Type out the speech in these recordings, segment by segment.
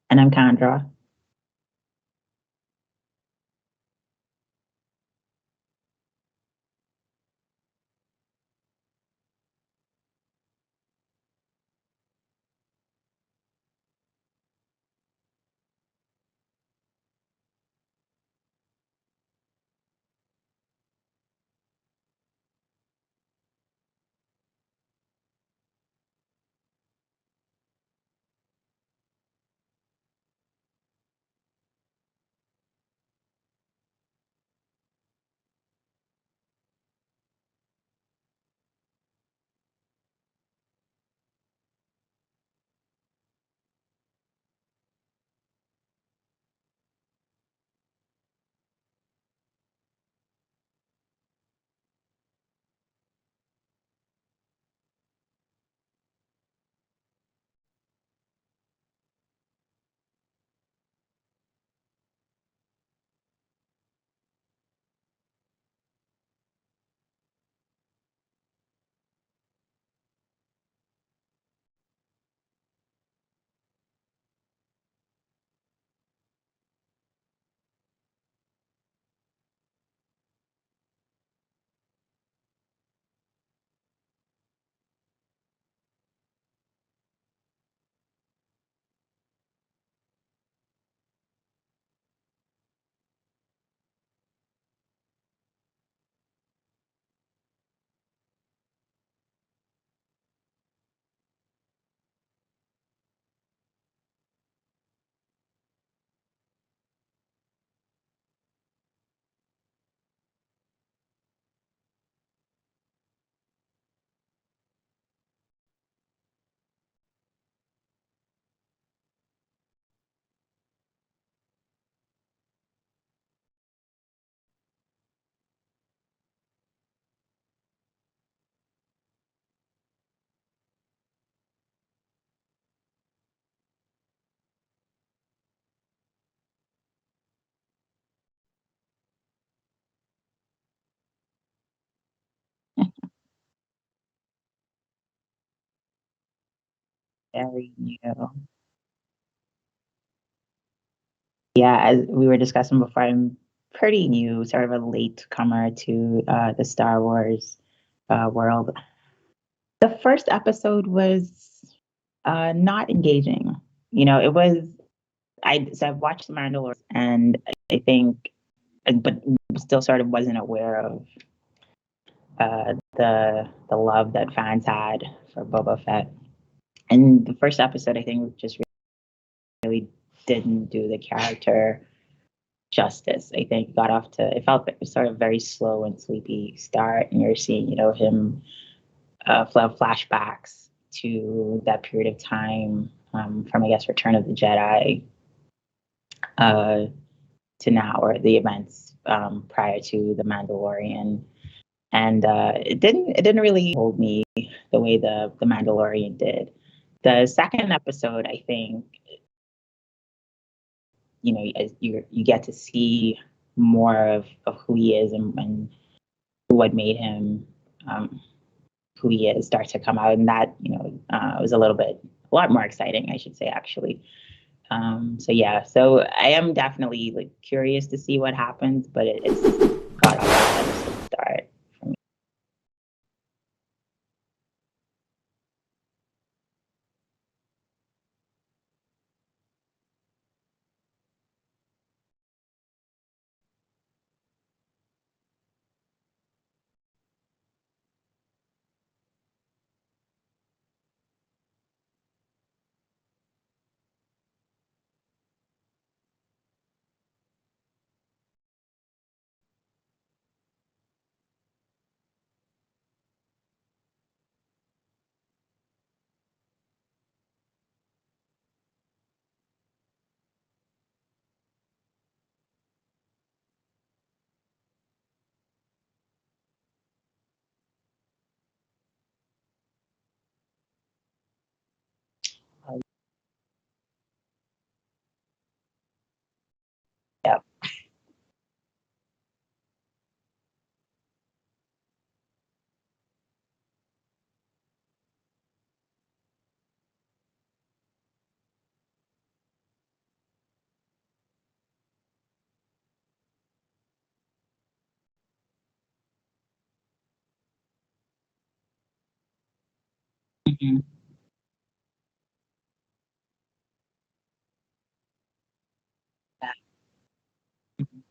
And I'm Chandra. Very new. Yeah, as we were discussing before, I'm pretty new, sort of a late comer to the Star Wars world. The first episode was not engaging. It was. I've watched The Mandalorian, and I think, but still sort of wasn't aware of the love that fans had for Boba Fett. And the first episode, I think, just really didn't do the character justice. I think got off to it felt like it was sort of very slow and sleepy start, and you're seeing him flashbacks to that period of time from I guess Return of the Jedi uh, to now, or the events prior to the Mandalorian, and it didn't really hold me the way the Mandalorian did. The second episode, I think, as you get to see more of who he is, and what made him um, who he is start to come out, and that was a lot more exciting, I should say, actually. So yeah, so I am definitely like curious to see what happens, but it's got off to a slow start for me. Mhm. Yeah. Mhm.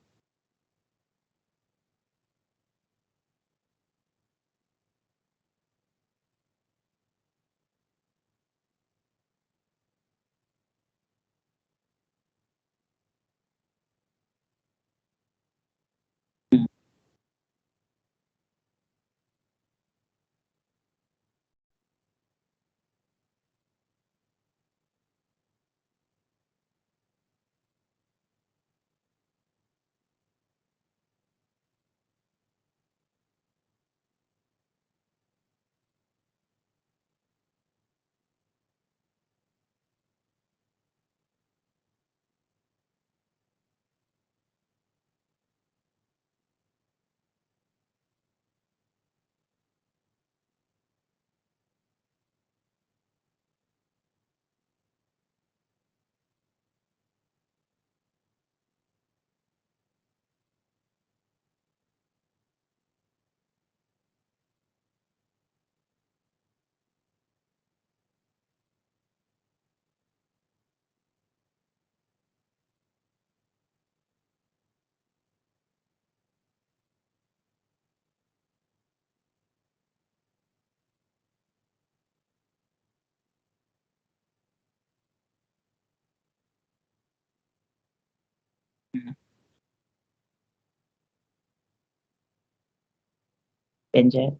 Mhm. Binge it.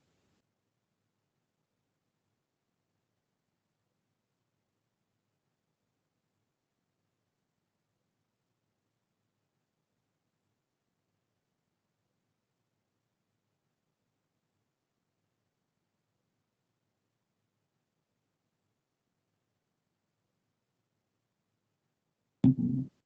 Mhm.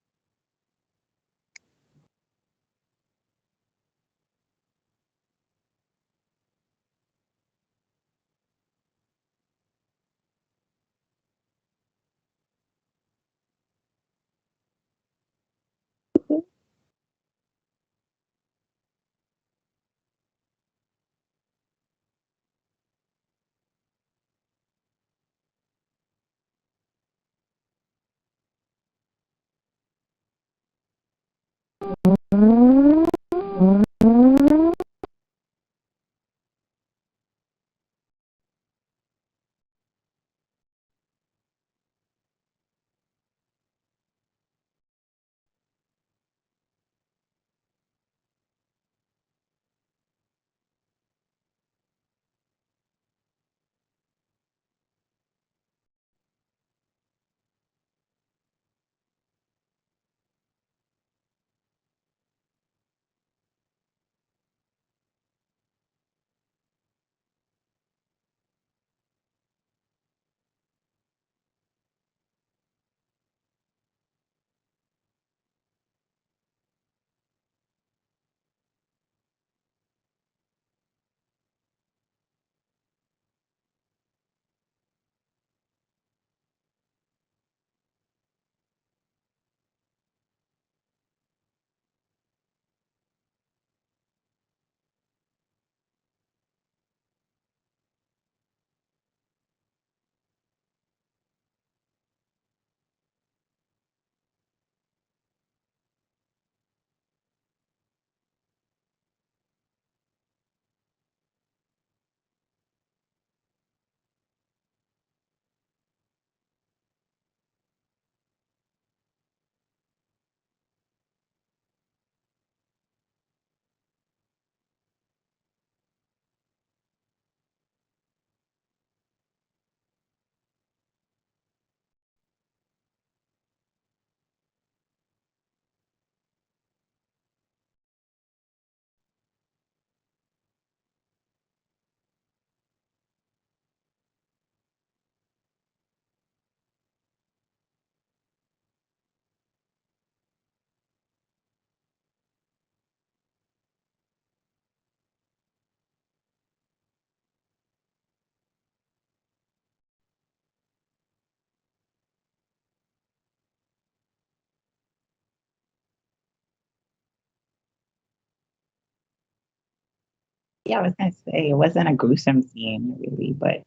Yeah, I was gonna say it wasn't a gruesome scene really, but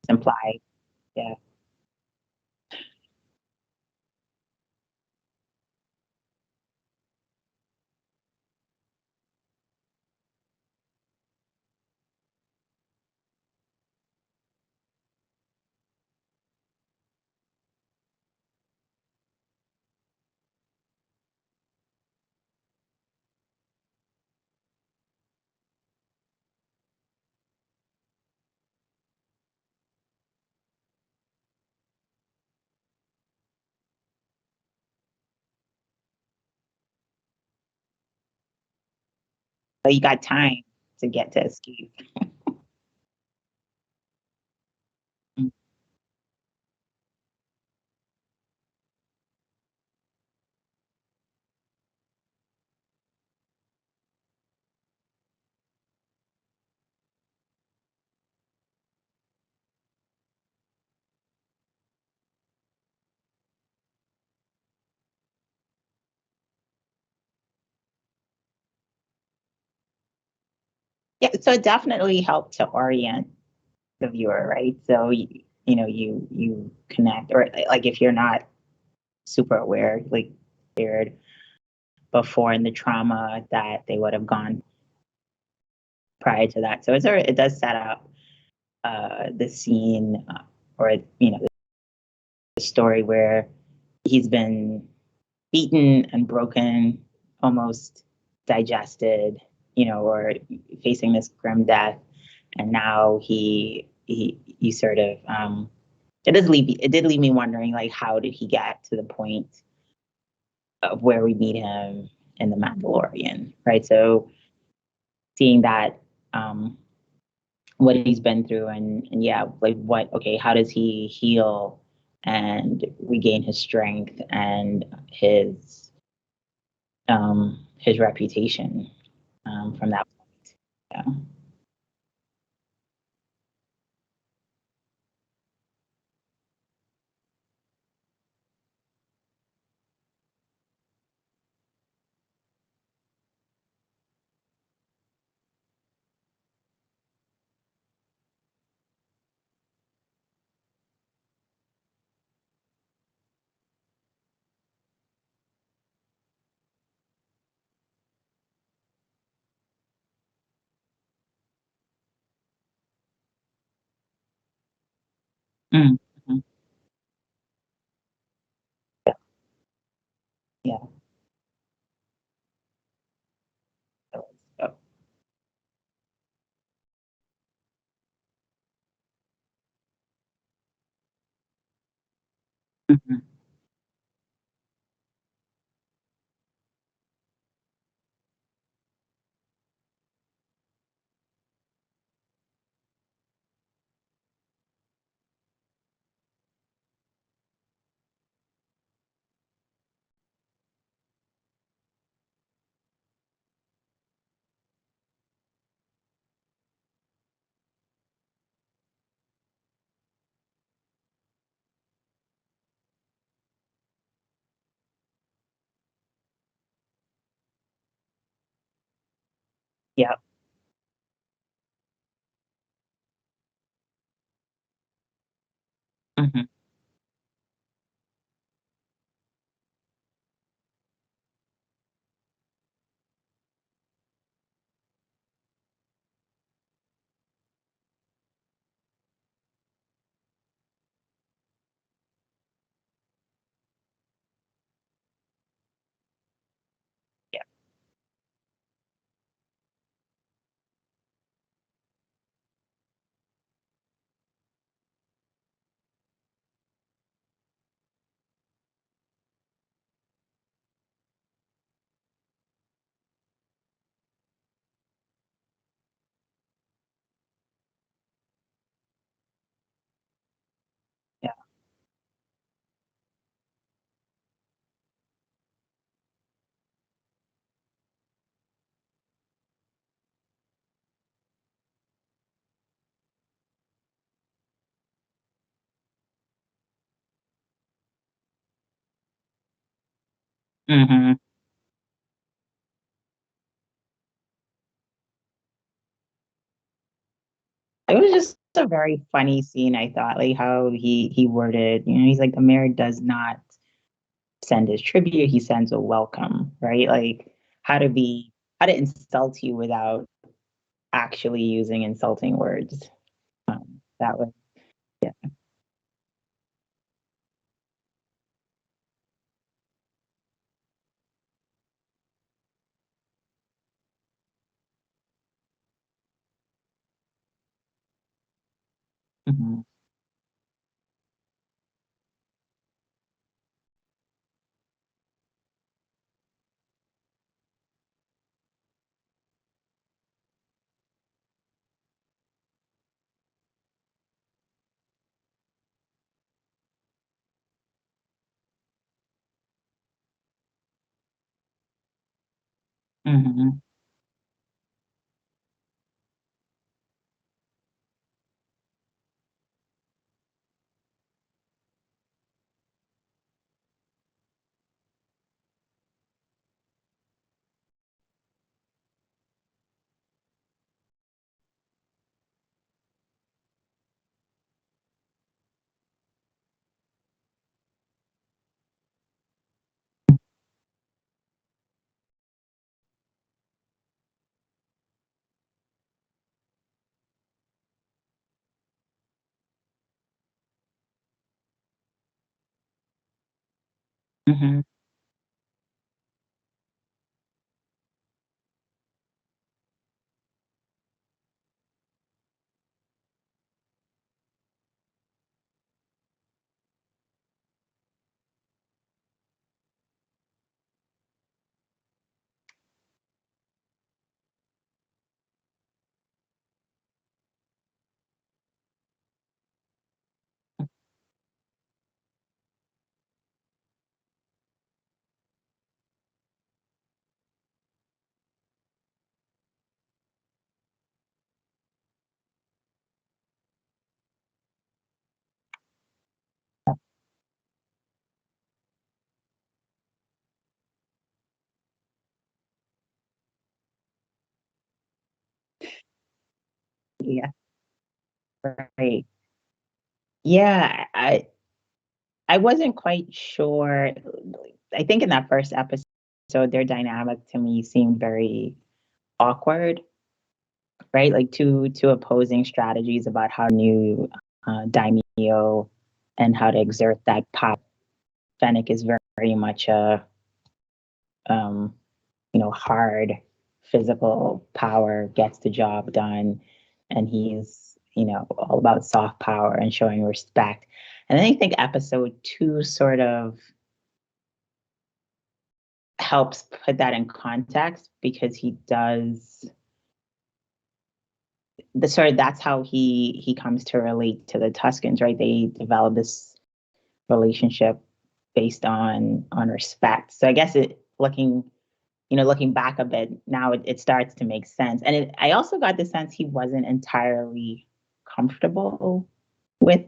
implied. Yeah. But you got time to get to escape. Mm. Yeah, so it definitely helped to orient the viewer, right? So you connect, or like if you're not super aware, like scared before in the trauma that they would have gone prior to that. So it does set up the scene, or the story where he's been beaten and broken, almost digested, or facing this grim death, and now he you sort of it did leave me wondering, like, how did he get to the point of where we meet him in the Mandalorian, right? So seeing that, um, what he's been through, and yeah, like okay, how does he heal and regain his strength and his reputation, from that point. Yeah. Mm, mhm. Yeah. So, so, mhm. Yeah. Mhm. Yeah. Yeah. Mhm. It was just a very funny scene, I thought, like how he worded, he's like, the mayor does not send his tribute, he sends a welcome, right? Like how to be how to insult you without actually using insulting words. That was yeah. Hmm. Hmm. Hmm. Yeah, right. Yeah, I wasn't quite sure. I think in that first episode, their dynamic to me seemed very awkward, right? Like two opposing strategies about how new daimyo and how to exert that power. Fennec is very much a um, hard physical power, gets the job done, and he's all about soft power and showing respect. And then I think episode two sort of helps put that in context because he does the sort of that's how he comes to relate to the Tuscans, right? They develop this relationship based on respect. So I guess looking back a bit now, it starts to make sense. And I also got the sense he wasn't entirely comfortable with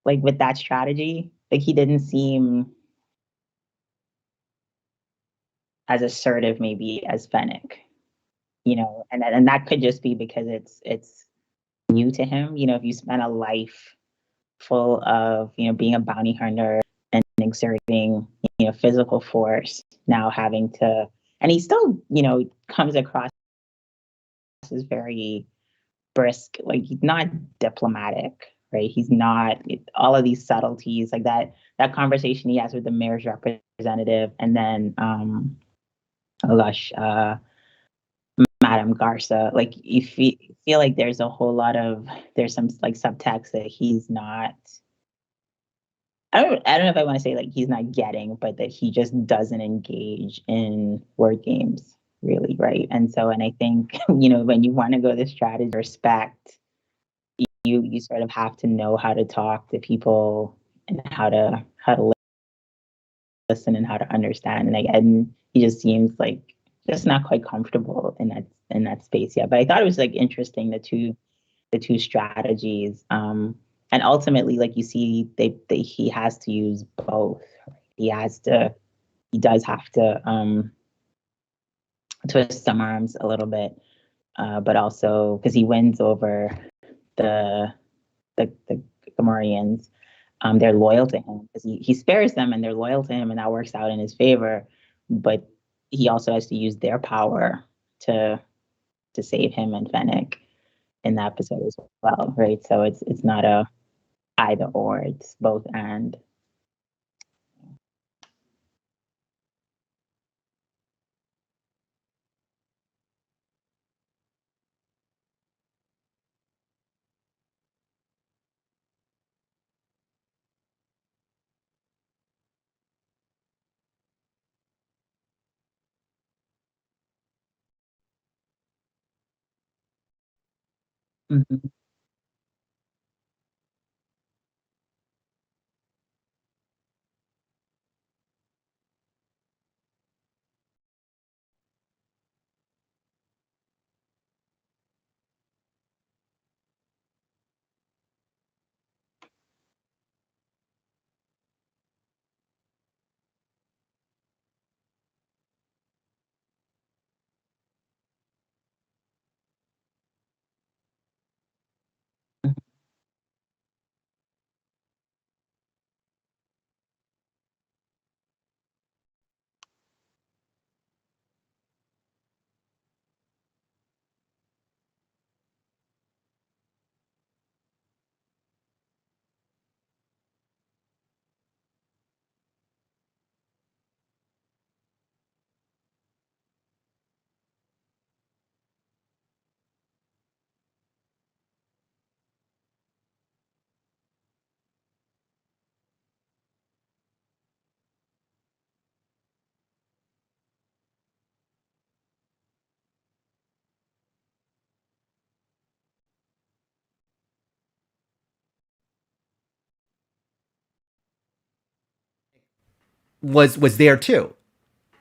with that strategy. Like he didn't seem as assertive maybe as Fennec, and that could just be because it's new to him. If you spend a life full of being a bounty hunter and exerting physical force, now having to, and he still comes across as very brisk, like he's not diplomatic, right? He's not all of these subtleties like that conversation he has with the mayor's representative, and then oh gosh, Madame Garza. Like you feel like there's some like subtext that he's not. I don't know if I want to say like he's not getting, but that he just doesn't engage in word games really, right? And I think when you want to go the strategy respect, you sort of have to know how to talk to people and how to listen and how to understand. And he just seems like just not quite comfortable in that space yet. But I thought it was like interesting the two strategies. And ultimately, like you see, he has to use both. He does have to twist some arms a little bit, but also because he wins over the the Gamorreans, they're loyal to him because he spares them and they're loyal to him, and that works out in his favor. But he also has to use their power to save him and Fennec in that episode as well, right? So it's not a either or; it's both and. Mhm. Was there too.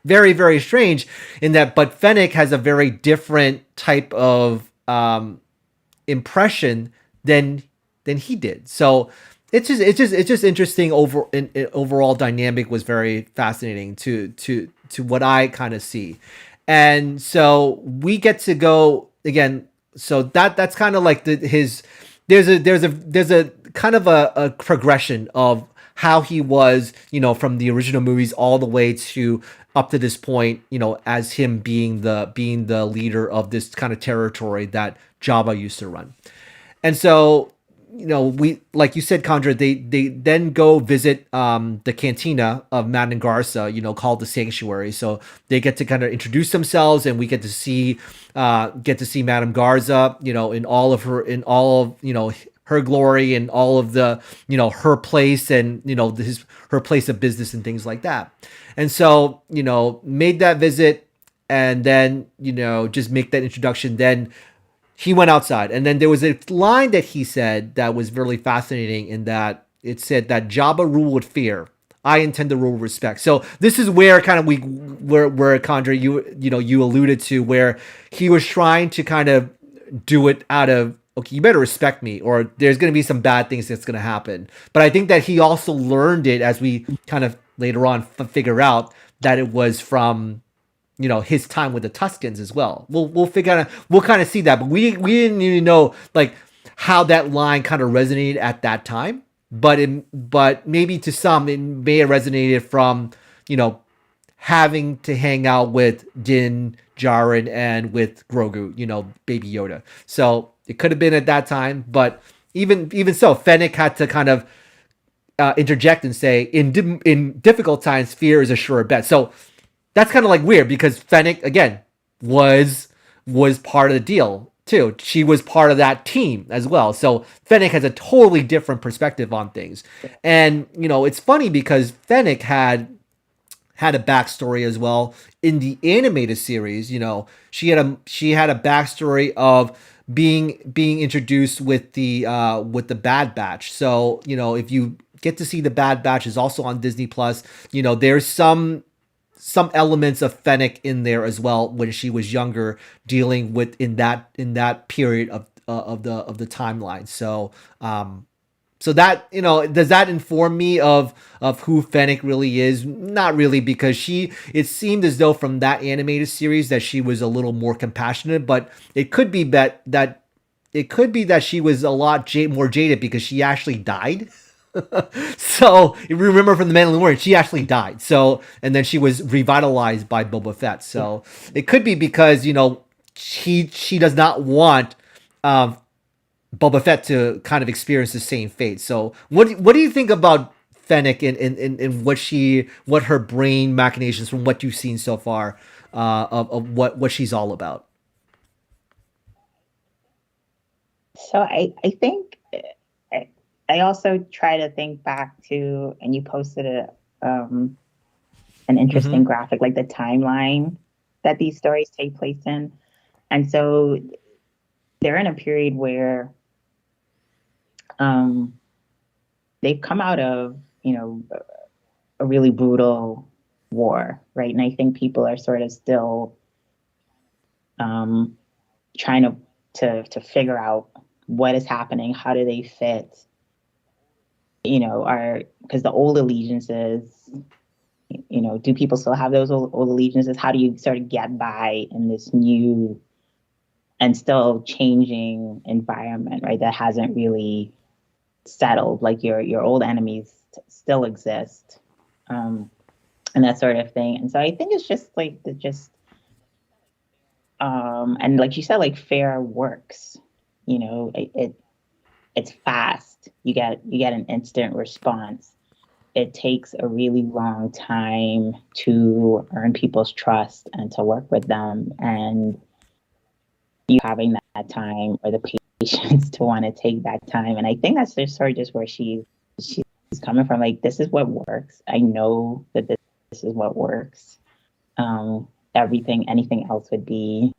Very, very strange in that, but Fennec has a very different type of impression than he did. So it's just interesting. Overall dynamic was very fascinating to what I kind of see, and so we get to go again. So that's kind of like his. There's a kind of a progression of how he was, from the original movies all the way to up to this point, as him being the leader of this kind of territory that Jabba used to run. And so, we, like you said, Condra, they then go visit the cantina of Madame Garza, called the Sanctuary. So they get to kind of introduce themselves, and we get to see Madame Garza, in all of her glory, and all of the her place, and her place of business and things like that. And so, made that visit, and then just make that introduction. Then he went outside, and then there was a line that he said that was really fascinating, in that it said that Jabba rule with fear, I intend to rule with respect. So this is where kind of where Condra, you alluded to, where he was trying to kind of do it out of, okay, you better respect me, or there's going to be some bad things that's going to happen. But I think that he also learned it, as we kind of later on figure out, that it was from his time with the Tuscans as well. We'll kind of see that, but we didn't even know, like, how that line kind of resonated at that time. But maybe to some it may have resonated from having to hang out with Din Djarin and with Grogu, Baby Yoda. So it could have been at that time, but even so, Fennec had to kind of interject and say, in difficult times, fear is a sure bet. So that's kind of like weird, because Fennec again was part of the deal too. She was part of that team as well. So Fennec has a totally different perspective on things. And it's funny because Fennec had a backstory as well in the animated series. She had a backstory of being introduced with the Bad Batch. So if you get to see the Bad Batch, is also on Disney Plus. There's some elements of Fennec in there as well, when she was younger, dealing with in that period of the timeline. So that, does that inform me of who Fennec really is? Not really, because it seemed as though from that animated series that she was a little more compassionate, but it could be that it could be that she was a lot more jaded because she actually died. So you remember from the Mandalorian, she actually died. So and then she was revitalized by Boba Fett. So it could be because she does not want um, Boba Fett to kind of experience the same fate. So what do you think about Fennec and what her brain machinations from what you've seen so far of what she's all about? So I think I also try to think back to, and you posted an Mm-hmm. interesting graphic, like the timeline that these stories take place in. And so they're in a period where um, they've come out of, a really brutal war, right? And I think people are sort of still um, trying to figure out what is happening, how do they fit, are because the old allegiances, do people still have those old allegiances? How do you sort of get by in this new and still changing environment, right? That hasn't really settled. Like your old enemies still exist, and that sort of thing. And so I think it's just like and like you said, like fair works. It's fast. You get an instant response. It takes a really long time to earn people's trust and to work with them, and you having that time or the patience to want to take that time. And I think that's just sort of just where she's coming from. Like, this is what works. I know that this is what works. Anything else would be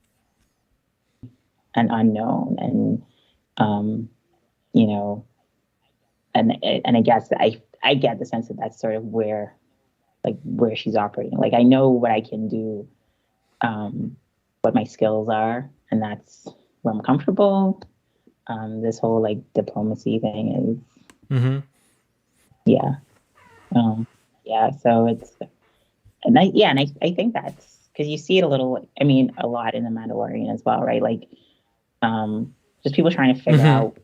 an unknown. And you know, and I guess I get the sense that that's sort of where she's operating. Like, I know what I can do, what my skills are, and that's where I'm comfortable. This whole like diplomacy thing is, Mm-hmm. yeah, yeah. So I think that's because you see it a little. I mean, a lot in the Mandalorian as well, right? Like, just people trying to figure Mm-hmm. out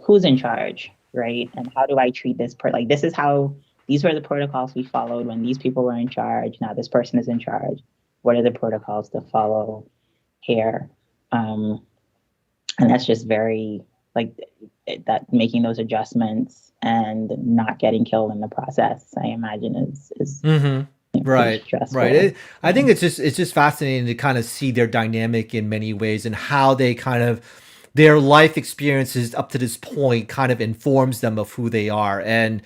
who's in charge, right? And how do I treat this like this is how these were the protocols we followed when these people were in charge. Now this person is in charge. What are the protocols to follow here? And that's just very like that making those adjustments and not getting killed in the process. I imagine is Mm-hmm. pretty Right, right. stressful. I Yeah. think it's just fascinating to kind of see their dynamic in many ways and how they kind of their life experiences up to this point kind of informs them of who they are. And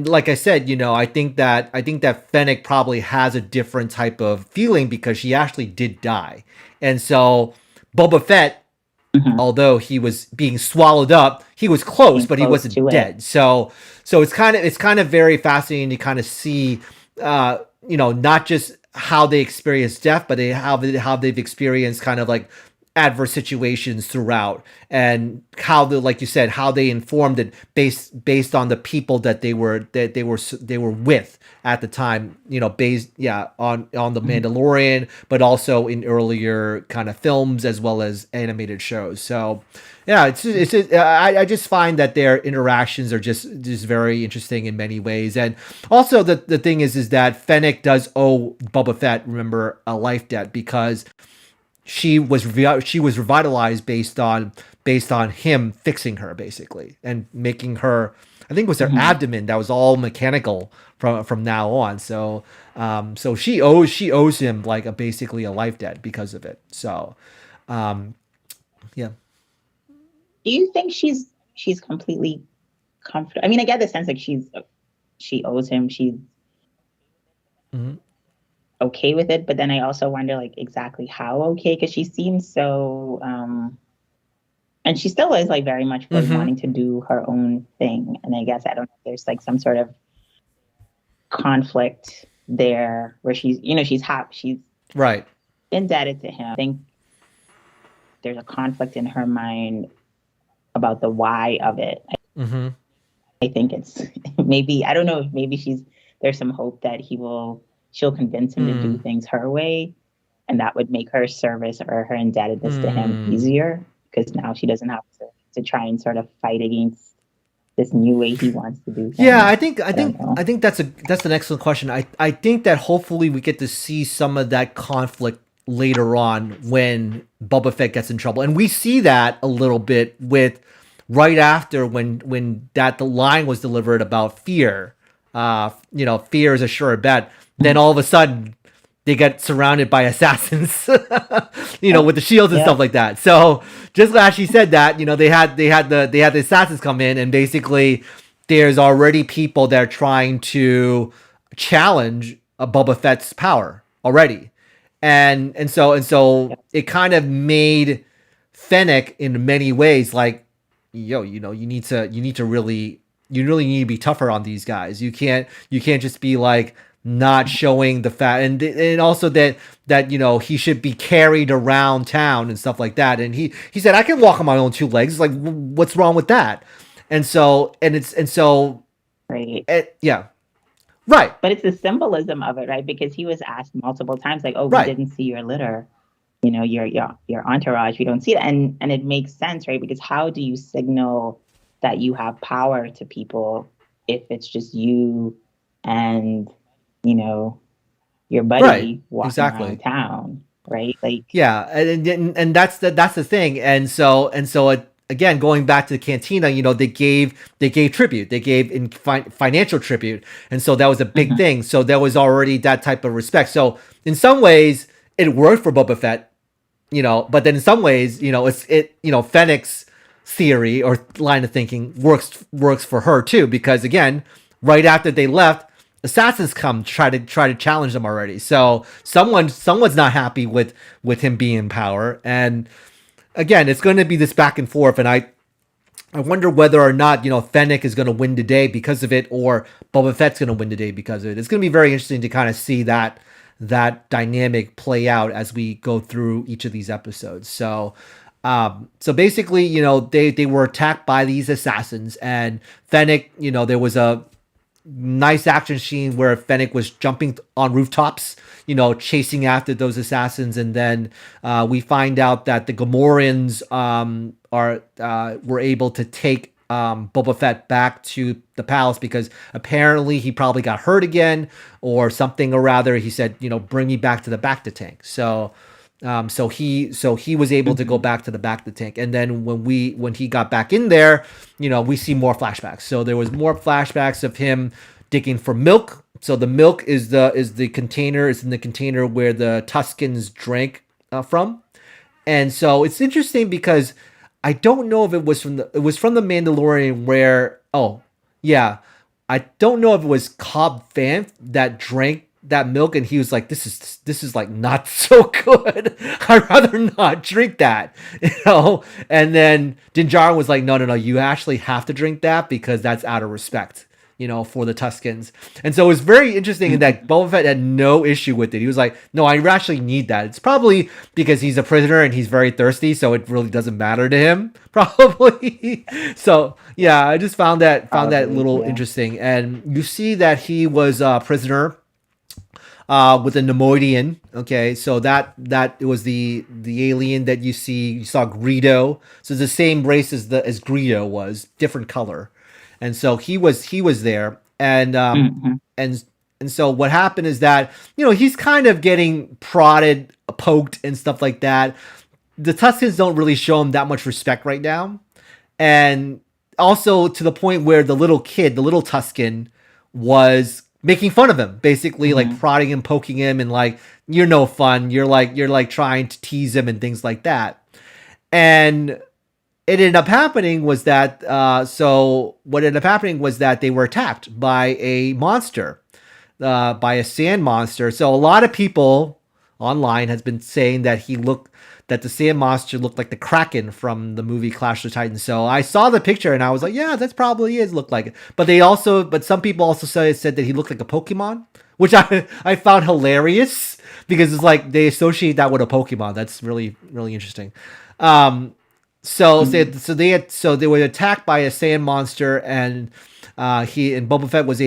like I said, I think that Fennec probably has a different type of feeling because she actually did die. And so Boba Fett, Mhm. although he was being swallowed up, he was close, Being but he close wasn't to it. dead. So it's kind of very fascinating to kind of see, not just how they experience death, but how they've experienced kind of like adverse situations throughout, and how like you said, how they informed it based on the people that they were with at the time, based on the Mhm. Mandalorian, but also in earlier kind of films as well as animated shows. So yeah, I just find that their interactions are just very interesting in many ways. And also the thing is that Fennec does owe Boba Fett, remember, a life debt because she was revitalized based on him fixing her basically and making her. I think it was her Mhm. abdomen that was all mechanical from now on. So she owes him like basically a life debt because of it. So um, yeah. Do you think she's completely comfortable? I mean, I get the sense like she owes him. She's Mhm. okay with it, but then I also wonder like exactly how okay, because she seems so and she still is like very much like Mhm. wanting to do her own thing. And I guess I don't know if there's like some sort of conflict there where she's Right. indebted to him. I think there's a conflict in her mind about the why of it. Mhm. I think it's maybe I don't know if maybe there's some hope that she'll convince him to do Mm. things her way, and that would make her service or her indebtedness to him Mm. easier. because now she doesn't have to try and sort of fight against this new way he wants to do things. Yeah, I think that's an excellent question. I think that hopefully we get to see some of that conflict later on when Boba Fett gets in trouble, and we see that a little bit with right after when the line was delivered about fear. Fear is a sure bet. Then all of a sudden they get surrounded by assassins, with the shields and stuff like that. So just as she said that, they had the assassins come in, and basically there's already people that are trying to challenge Boba Fett's power already, and so it kind of made Fennec in many ways like, you need to really need to be tougher on these guys. You can't just be like not showing the fat, and also that he should be carried around town and stuff like that. And he said, I can walk on my own two legs. It's like, what's wrong with that? And so right. Right. But it's the symbolism of it, right? Because he was asked multiple times, like, "Oh, right. We didn't see your litter, your entourage. We don't see that," and it makes sense, right? Because how do you signal that you have power to people if it's just you and your buddy walking around town, right? Like, yeah, and that's the thing, and so again, going back to the cantina, they gave tribute, they gave financial tribute, and so that was a big thing. So there was already that type of respect. So in some ways, it worked for Boba Fett, but then in some ways, Fennec's theory or line of thinking works for her too, because again, right after they left, assassins come try to challenge them already. So someone's not happy with him being in power, and again, it's going to be this back and forth, and I wonder whether or not Fennec is going to win the day because of it, or Boba Fett's going to win the day because of it. It's going to be very interesting to kind of see that dynamic play out as we go through each of these episodes. So basically, they were attacked by these assassins, and Fennec, there was a nice action scene where Fennec was jumping on rooftops, chasing after those assassins, and then we find out that the Gamorreans were able to take Boba Fett back to the palace because apparently he probably got hurt again or something, or rather he said, bring me back to the Bacta tank. So he was able to go back to the Bacta tank, and then when he got back in there, we see more flashbacks. So there was more flashbacks of him digging for milk. So the milk is the container, is in the container where the Tuskens drank from, and so it's interesting because I don't know if it was from the Mandalorian where I don't know if it was Cobb Vanth that drank that milk and he was like, this is like not so good. I'd rather not drink that, and then Din Djarin was like, no, you actually have to drink that because that's out of respect, for the Tuskens. And so it was very interesting in that Boba Fett had no issue with it. He was like, no, I actually need that. It's probably because he's a prisoner and he's very thirsty, so it really doesn't matter to him, probably. So yeah, I just found that little interesting. And you see that he was a prisoner with a Nemoidian. Okay, so that it was the alien that you saw Greedo. So it's the same race as Greedo was, different color. And so he was there, and and so what happened is that he's kind of getting prodded, poked, and stuff like that. The Tuskens don't really show him that much respect right now, and also to the point where the little Tusken was making fun of him, basically like prodding him, poking him, and like, you're no fun. You're like trying to tease him and things like that. And it ended up happening was that they were attacked by a monster, by a sand monster. So a lot of people online has been saying that the sand monster looked like the Kraken from the movie Clash of the Titans. So I saw the picture and I was like, yeah, that's probably looked like it. But some people also said that he looked like a Pokemon, which I found hilarious because it's like they associate that with a Pokemon. That's really, really interesting. So they were attacked by a sand monster, and Boba Fett was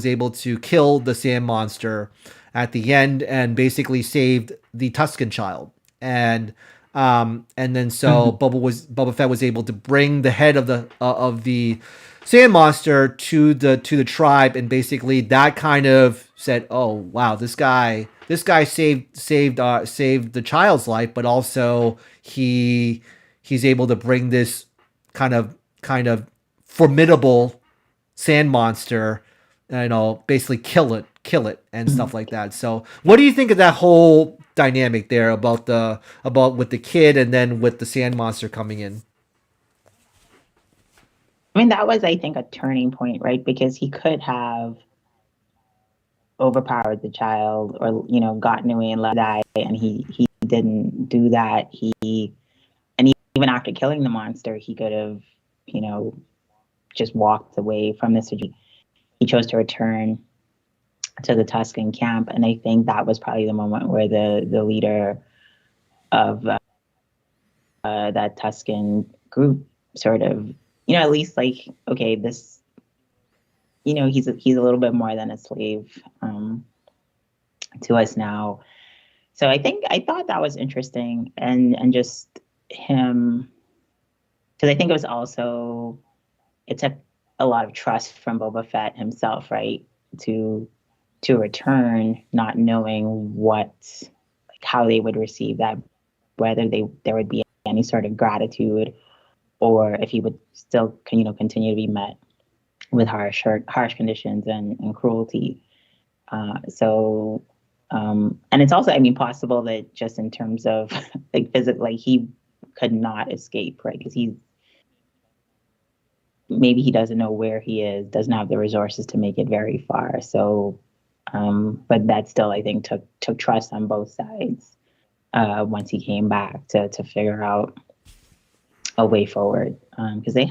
able to kill the sand monster at the end and basically saved the Tusken child. And And then so Boba Fett was able to bring the head of the sand monster to the tribe, and basically that kind of said, "Oh wow, this guy saved the child's life, but also he's able to bring this kind of formidable sand monster, basically kill it and stuff like that." So what do you think of that whole dynamic there about with the kid and then with the sand monster coming in? I mean, that was, I think, a turning point, right? Because he could have overpowered the child, or gotten away and let die, and he didn't do that. And even after killing the monster, he could have just walked away from this. He chose to return to the Tusken camp, and I think that was probably the moment where the leader of that Tusken group sort of, at least like, okay, this, he's a little bit more than a slave to us now. So I thought that was interesting, and just him, because I think it was also, it took a lot of trust from Boba Fett himself, right, to return, not knowing how they would receive that, whether there would be any sort of gratitude, or if he would still continue to be met with harsh conditions and cruelty. And it's also, I mean, possible that just in terms of physically, he could not escape, right? Because maybe he doesn't know where he is, doesn't have the resources to make it very far. So, but that still, I think, took trust on both sides once he came back to figure out a way forward, because they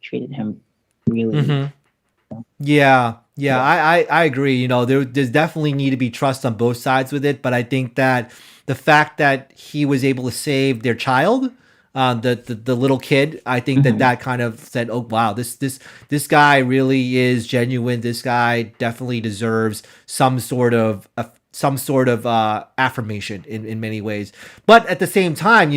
treated him really. Mm-hmm. Yeah. I agree. There's definitely need to be trust on both sides with it, but I think that the fact that he was able to save their child, the little kid, I think that kind of said, oh wow, this guy really is genuine. This guy definitely deserves some sort of affirmation in many ways. But at the same time,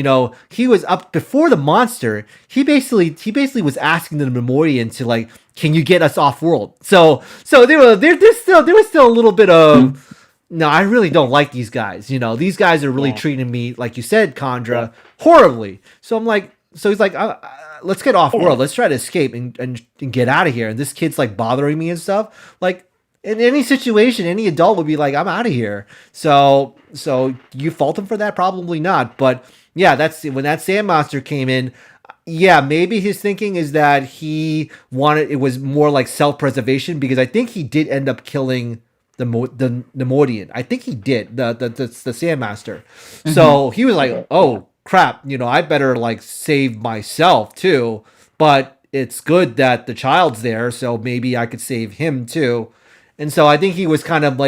he was up before the monster. He basically was asking the Memorian to, like, can you get us off world? So there was still a little bit of, no, I really don't like these guys. These guys are really treating me, like you said, Chandra, horribly. So I'm like, so he's like, let's get off world. Let's try to escape and get out of here. And this kid's like bothering me and stuff. Like, in any situation, any adult would be like, I'm out of here. So you fault him for that? Probably not. But yeah, that's when that sand monster came in. Yeah, maybe his thinking is that it was more like self-preservation, because I think he did end up killing the Nemordian. I think he did, the sand master. So he was like, oh crap, I better like save myself too. But it's good that the child's there, so maybe I could save him too. And so I think he was kind of I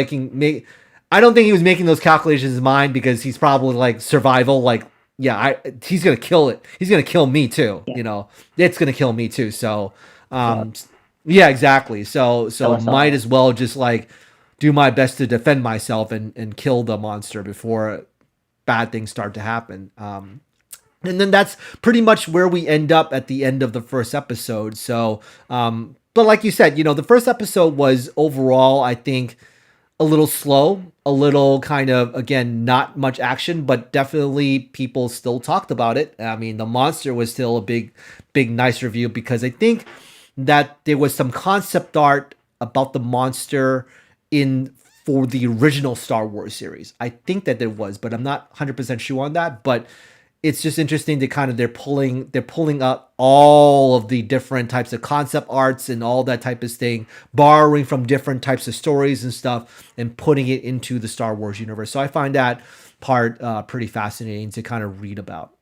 don't think he was making those calculations in his mind, because he's probably like survival, like, yeah, he's going to kill it. He's going to kill me too. Yeah. It's going to kill me too. So, yeah, exactly. So might as well just like do my best to defend myself and kill the monster before bad things start to happen. And then that's pretty much where we end up at the end of the first episode. So, but like you said, the first episode was overall, I think, a little slow, a little kind of, again, not much action, but definitely people still talked about it. I mean, the monster was still a big, nice review, because I think that there was some concept art about the monster for the original Star Wars series. I think that there was, but I'm not 100% sure on that. But it's just interesting to kind of, they're pulling up all of the different types of concept arts and all that type of thing, borrowing from different types of stories and stuff and putting it into the Star Wars universe. So I find that part pretty fascinating to kind of read about.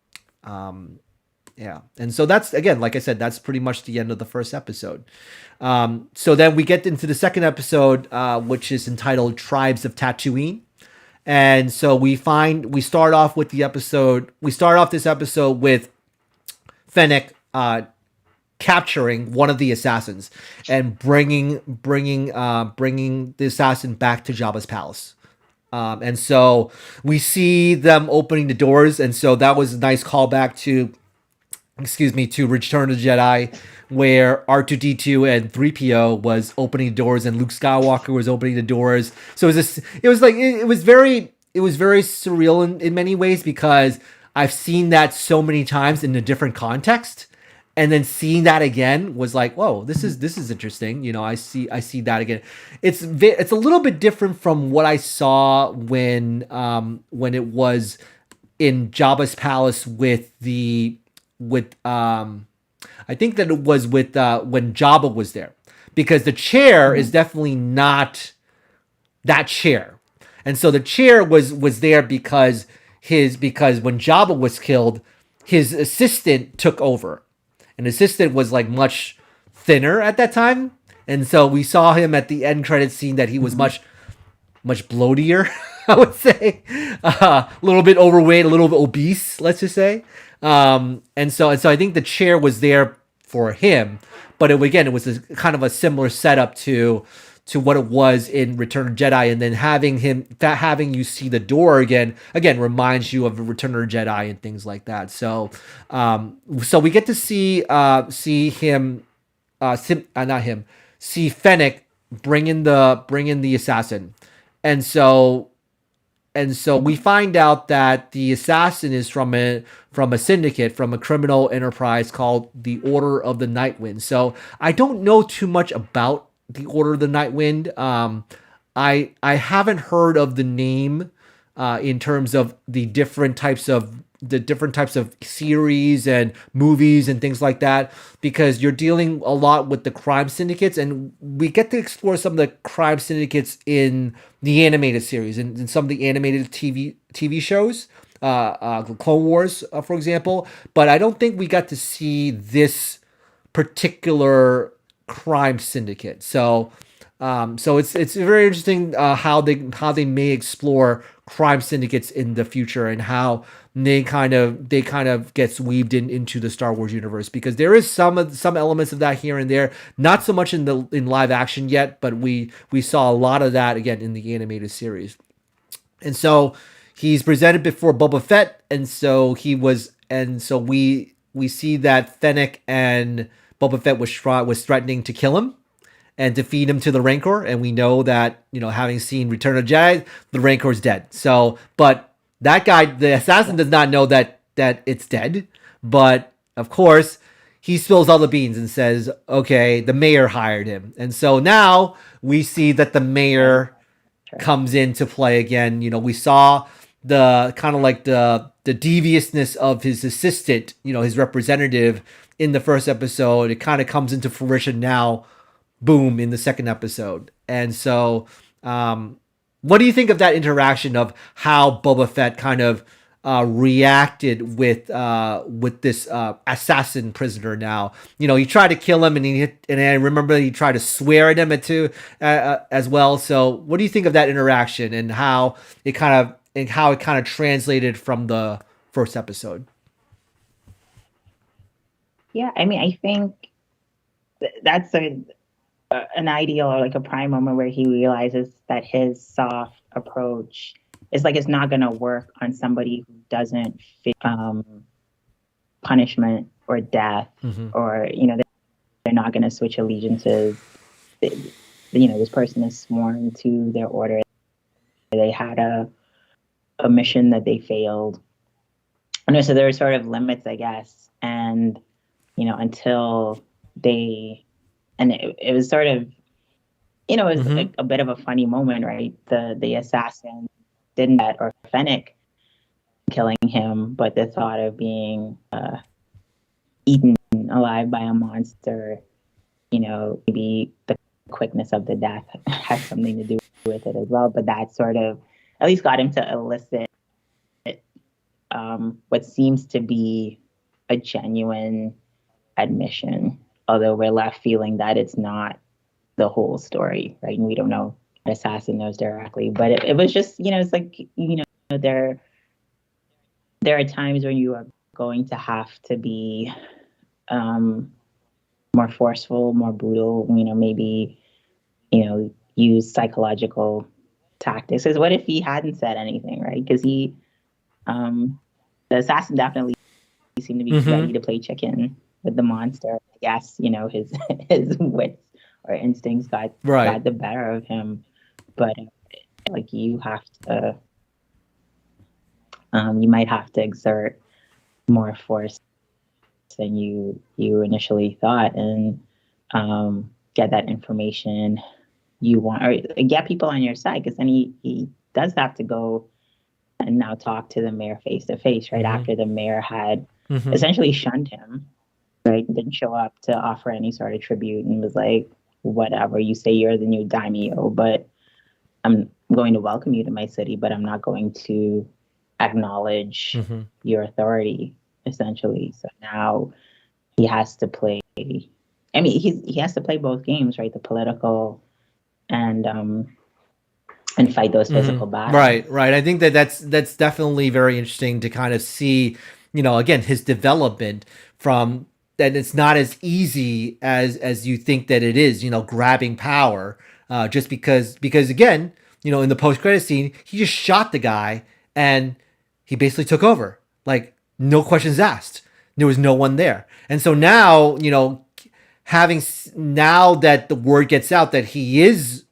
Yeah. And so that's, again, like I said, that's pretty much the end of the first episode. So then we get into the second episode, which is entitled Tribes of Tatooine. And so we start off this episode with Fennec capturing one of the assassins and bringing the assassin back to Jabba's palace. And so we see them opening the doors, and so that was a nice callback to, to Return of the Jedi, where R2D2 and 3PO was opening doors and Luke Skywalker was opening the doors. So it was very surreal in many ways, because I've seen that so many times in a different context. And then seeing that again was like, whoa, this is interesting. I see that again. It's a little bit different from what I saw when it was in Jabba's palace with I think that it was with when Jabba was there, because the chair is definitely not that chair, and so the chair was there because when Jabba was killed, his assistant took over, and the assistant was like much thinner at that time, and so we saw him at the end credit scene that he was much bloatier, I would say, a little bit overweight, a little bit obese, let's just say. And so I think the chair was there for him, but it was kind of a similar setup to what it was in Return of the Jedi, and then having you see the door again reminds you of Return of the Jedi and things like that. So we get to see see Fennec bring in the assassin, and so we find out that the assassin is from a syndicate, from a criminal enterprise called the Order of the Nightwind. So I don't know too much about the Order of the Nightwind. I haven't heard of the name in terms of the different types of series and movies and things like that, because you're dealing a lot with the crime syndicates, and we get to explore some of the crime syndicates in the animated series and in some of the animated TV shows, Clone Wars, for example. But I don't think we got to see this particular crime syndicate. So it's very interesting how they may explore crime syndicates in the future, and how they kind of gets weaved into the Star Wars universe, because there is some elements of that here and there, not so much in live action yet, but we saw a lot of that again in the animated series. And so he's presented before Boba Fett, and so we see that Fennec and Boba Fett was threatening to kill him and to feed him to the Rancor, and we know that, having seen Return of the Jedi, the Rancor is dead. So, but that guy, the assassin, does not know that it's dead. But of course, he spills all the beans and says, "Okay, the mayor hired him." And so now we see that the mayor comes into play again. We saw the kind of like the deviousness of his assistant, his representative, in the first episode. It kind of comes into fruition now, boom, in the second episode. And so what do you think of that interaction, of how Boba Fett kind of reacted with this assassin prisoner? Now, he tried to kill him, and I remember he tried to swear at him as well. So what do you think of that interaction, and how it kind of translated from the first episode? Yeah, I mean, I think that's an ideal, or like a prime moment where he realizes that his soft approach is like, it's not going to work on somebody who doesn't fit punishment or death, or they're not going to switch allegiances. This person is sworn to their order. They had a mission that they failed, and so there are sort of limits, I guess, and until they. And it was sort of, it was a bit of a funny moment, right? The assassin didn't get, or Fennec killing him, but the thought of being eaten alive by a monster, maybe the quickness of the death has something to do with it as well. But that sort of at least got him to elicit what seems to be a genuine admission, although we're left feeling that it's not the whole story, right? And we don't know what assassin knows directly, but it was just, it's like, there are times when you are going to have to be more forceful, more brutal, maybe, use psychological tactics. Is what if he hadn't said anything, right? Because the assassin definitely seemed to be ready to play chicken with the monster. I guess, you know, his his wits or instincts got the better of him. But like you have to, you might have to exert more force than you initially thought, and get that information you want, or get people on your side, because then he does have to go and now talk to the mayor face to face, right? After the mayor had essentially shunned him, right? Didn't show up to offer any sort of tribute and was like, whatever, you say you're the new daimyo, but I'm going to welcome you to my city, but I'm not going to acknowledge your authority, essentially. So now he has to play, I mean, he has to play both games, right? The political and fight those physical battles. Right. I think that's definitely very interesting to kind of see, you know, again, his development from that. It's not as easy as you think that it is, you know, grabbing power, just because again, you know, in the post-credit scene, he just shot the guy and he basically took over, like no questions asked. There was no one there. And so now, you know, now that the word gets out that he is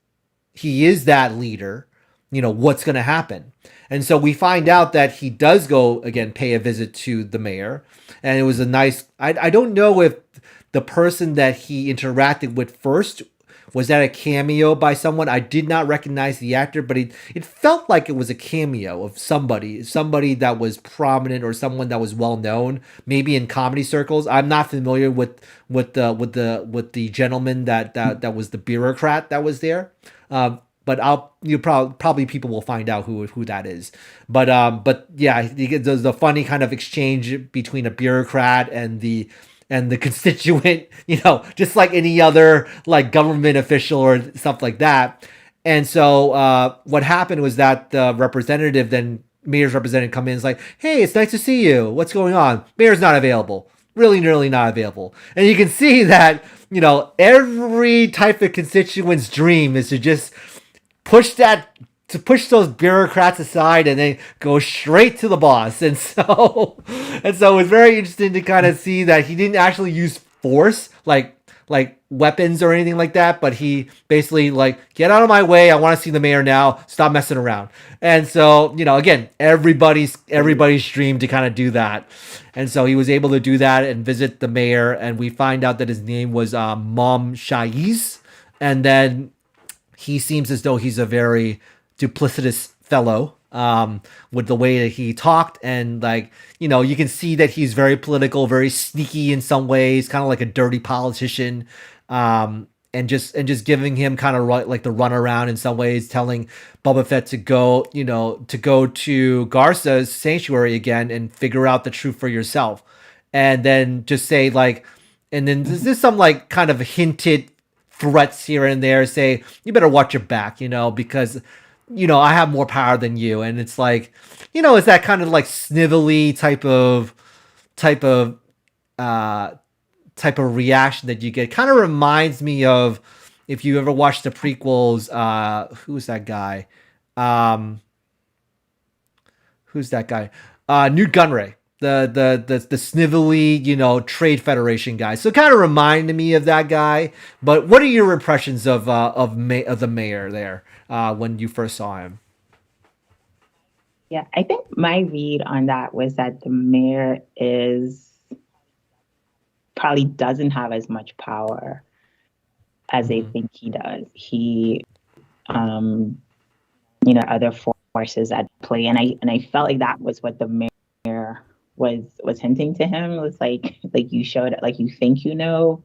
that leader, you know, what's going to happen? And so we find out that he does go again, pay a visit to the mayor. And it was a nice, I don't know if the person that he interacted with first, was that a cameo by someone? I did not recognize the actor, but it felt like it was a cameo of somebody that was prominent or someone that was well known, maybe in comedy circles. I'm not familiar with the gentleman that was the bureaucrat that was there. But probably people will find out who that is. But yeah, there's a funny kind of exchange between a bureaucrat and the constituent, you know, just like any other like government official or stuff like that. And so what happened was that the mayor's representative come in and is like, hey, it's nice to see you. What's going on? Mayor's not available. Really not available. And you can see that, you know, every type of constituent's dream is to just push those bureaucrats aside and then go straight to the boss. And so it was very interesting to kind of see that he didn't actually use force, like weapons or anything like that, but he basically like, get out of my way. I want to see the mayor now. Stop messing around. And so, you know, again, everybody's dream to kind of do that. And so he was able to do that and visit the mayor. And we find out that his name was Mom Shaiz. And then he seems as though he's a very duplicitous fellow, with the way that he talked, and like, you know, you can see that he's very political, very sneaky in some ways, kind of like a dirty politician, and just giving him kind of like the runaround in some ways, telling Boba Fett to go to Garsa's sanctuary again and figure out the truth for yourself, and then just say like, and then there's some like kind of hinted threats here and there, say you better watch your back, you know, because, you know, I have more power than you. And it's like, you know, it's that kind of like snivelly type of reaction that you get. Kind of reminds me of, if you ever watched the prequels, who's that guy? Newt Gunray. The snivelly, you know, Trade Federation guy. So it kind of reminded me of that guy. But what are your impressions of the mayor there when you first saw him? Yeah, I think my read on that was that the mayor probably doesn't have as much power as they think he does. He, you know, other forces at play, and I felt like that was what the mayor was hinting to him. It was like you showed, like, you think you know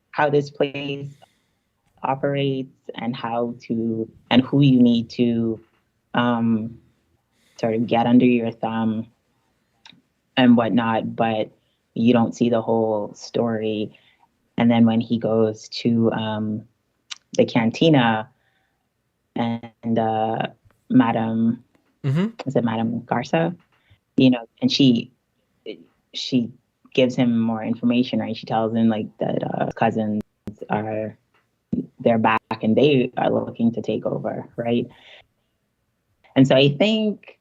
how this place operates and and who you need to sort of get under your thumb and whatnot, but you don't see the whole story. And then when he goes to the cantina and Madame, is it Madame Garza? You know, and she gives him more information, right? She tells him like that cousins they're back and they are looking to take over, right? And so I think,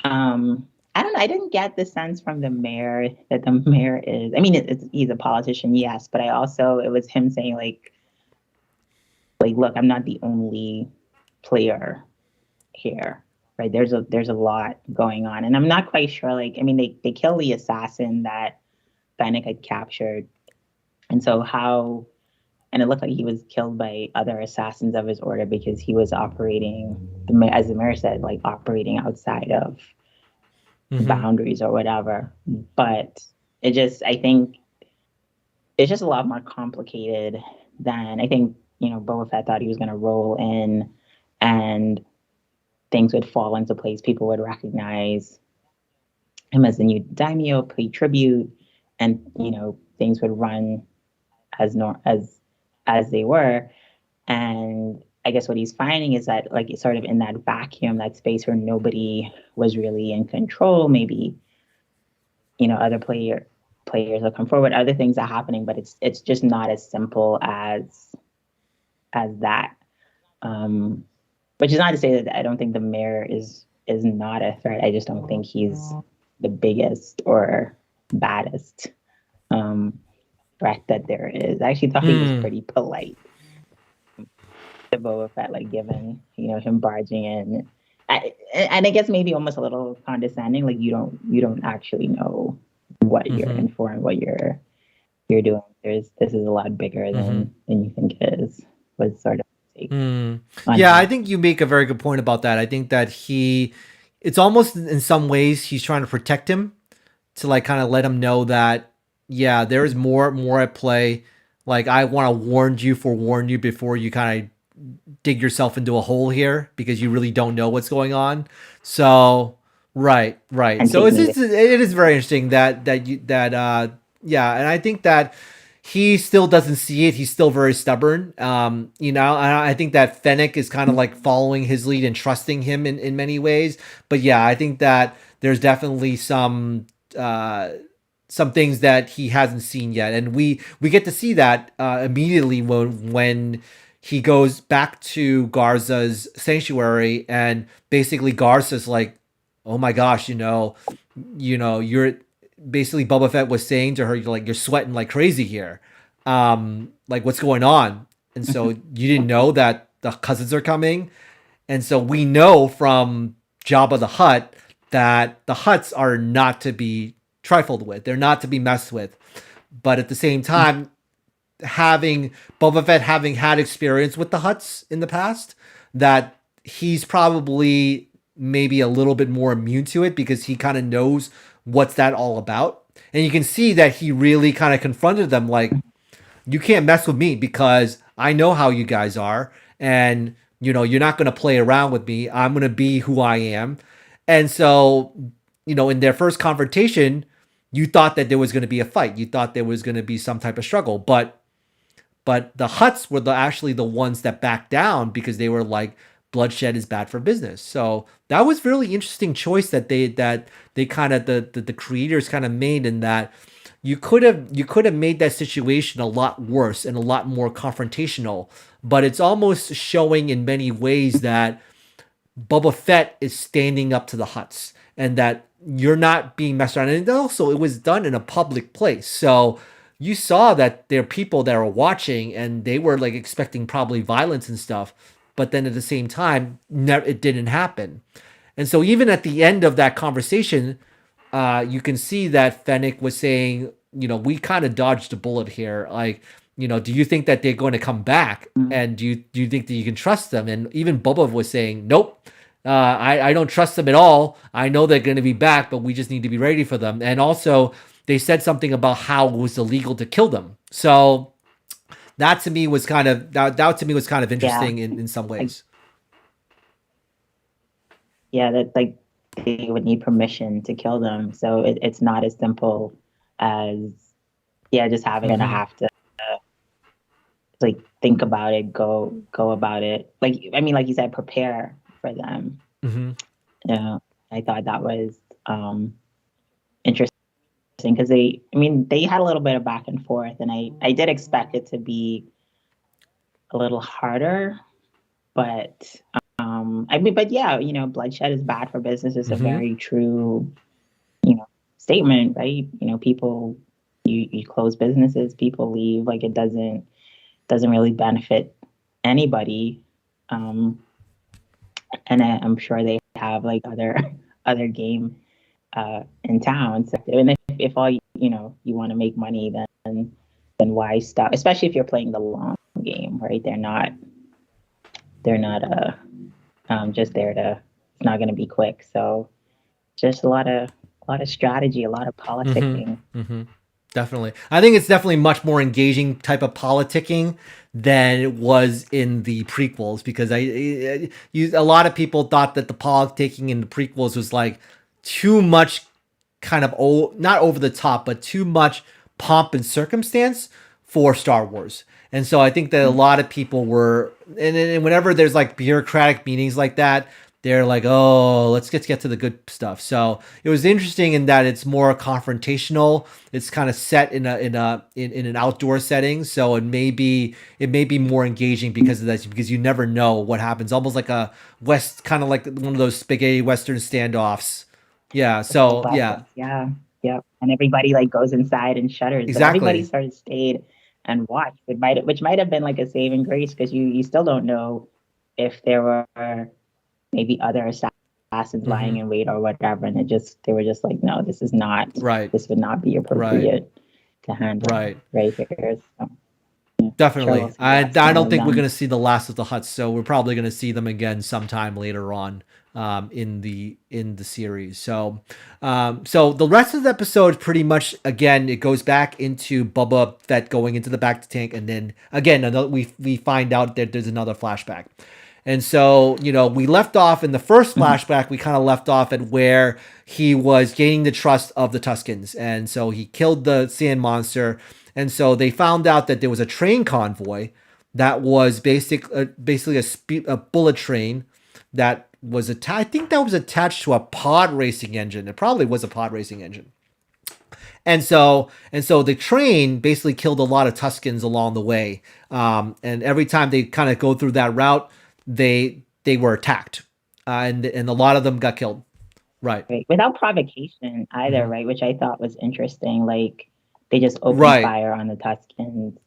I don't know, I didn't get the sense from the mayor that the mayor is, I mean, he's a politician, yes, but it was him saying like, look, I'm not the only player here, right? There's a lot going on, and I'm not quite sure. Like, I mean, they kill the assassin that Fennec had captured, and so how? And it looked like he was killed by other assassins of his order because he was operating, as the mayor said, like operating outside of the boundaries or whatever. But I think it's just a lot more complicated than I think. Boba Fett thought he was going to roll in, and things would fall into place. People would recognize him as the new daimyo, pay tribute, and things would run as they were. And I guess what he's finding is that, like, it's sort of in that vacuum, that space where nobody was really in control. Maybe other players will come forward, other things are happening, but it's just not as simple as that. Which is not to say that I don't think the mayor is not a threat. I just don't think he's the biggest or baddest threat that there is. I actually thought he was pretty polite to Boba Fett, like, given him barging in, and I guess maybe almost a little condescending. Like, you don't actually know what you're in for and what you're doing. This is a lot bigger than you think it is. Was sort of. Yeah, I think you make a very good point about that. I think that it's almost in some ways he's trying to protect him, to like kind of let him know that, yeah, there is more at play. Like, I want to warn you before you kind of dig yourself into a hole here, because you really don't know what's going on. So right. So it is very interesting yeah, and I think that he still doesn't see it. He's still very stubborn. And I think that Fennec is kind of like following his lead and trusting him in many ways. But yeah, I think that there's definitely some things that he hasn't seen yet. And we get to see that immediately when he goes back to Garza's sanctuary, and basically Garza's like, oh my gosh, you're basically, Boba Fett was saying to her, you're sweating like crazy here. Like, what's going on? And so you didn't know that the cousins are coming. And so we know from Jabba the Hutt that the Hutts are not to be trifled with. They're not to be messed with. But at the same time, Boba Fett having had experience with the Hutts in the past, that he's probably maybe a little bit more immune to it, because he kind of knows what's that all about. And you can see that he really kind of confronted them, like, you can't mess with me because I know how you guys are, and you're not going to play around with me. I'm going to be who I am. And so, in their first confrontation, you thought that there was going to be a fight. You thought there was going to be some type of struggle, but the Hutts were actually the ones that backed down, because they were like, bloodshed is bad for business. So that was really interesting choice that they kind of the creators kind of made, in that you could have made that situation a lot worse and a lot more confrontational, but it's almost showing in many ways that Boba Fett is standing up to the Hutts, and that you're not being messed around. And also, it was done in a public place, so you saw that there are people that are watching, and they were like expecting probably violence and stuff. But then at the same time, it didn't happen. And so even at the end of that conversation, you can see that Fennec was saying, we kind of dodged a bullet here. Like, do you think that they're going to come back? And do you think that you can trust them? And even Boba was saying, nope, I don't trust them at all. I know they're going to be back, but we just need to be ready for them. And also, they said something about how it was illegal to kill them. So that to me was kind of interesting in some ways. That, like, they would need permission to kill them, so it's not as simple as just having to have to like think about it, go about it. Like, I mean, like you said, prepare for them. I thought that was interesting, because they had a little bit of back and forth, and I did expect it to be a little harder, but I mean, but yeah, bloodshed is bad for business is a Mm-hmm. very true, statement, right? People, you close businesses, people leave, like it doesn't really benefit anybody. Um, and I'm sure they have like other game in town. So, and if all you want to make money, then why stop? Especially if you're playing the long game, right? They're not just there to. It's not going to be quick. So just a lot of strategy, a lot of politicking. Mm-hmm. Mm-hmm. Definitely. I think it's definitely much more engaging type of politicking than it was in the prequels, because a lot of people thought that the politicking in the prequels was like too much kind of not over the top, but too much pomp and circumstance for Star Wars. And so I think that a lot of people were, and whenever there's like bureaucratic meetings like that, they're like, oh, let's get to the good stuff. So it was interesting in that it's more confrontational. It's kind of set in an outdoor setting, so it may be more engaging because of that, because you never know what happens. Almost like a kind of like one of those spaghetti western standoffs. Yeah. So yeah, Yeah. Yep. And everybody like goes inside and shudders, but everybody exactly. sort of stayed and watched. Which might have been like a saving grace because you still don't know if there were maybe other assassins Hmm. lying in wait or whatever, and they were just like, no, Right. this would not be Right. appropriate to handle Right. right here. So yeah, sure we'll Definitely. see I lots I more don't of think we're them. gonna see the last of the Huts, so we're probably gonna see them again sometime later on in the series. So the rest of the episode pretty much, again, it goes back into Boba Fett going into the back to tank, and then again we find out that there's another flashback. And so, we left off in the first Mhm. flashback, we kind of left off at where he was gaining the trust of the Tuskens. And so he killed the sand monster. And so they found out that there was a train convoy that was basically a bullet train that was I think that was attached to a pod racing engine. It probably was a pod racing engine. And so the train basically killed a lot of Tuskens along the way. And every time they kind of go through that route, they were attacked, and a lot of them got killed. Right. Right. Without provocation either, Hmm. right? Which I thought was interesting. Like they just opened Right. fire on the Tuscans.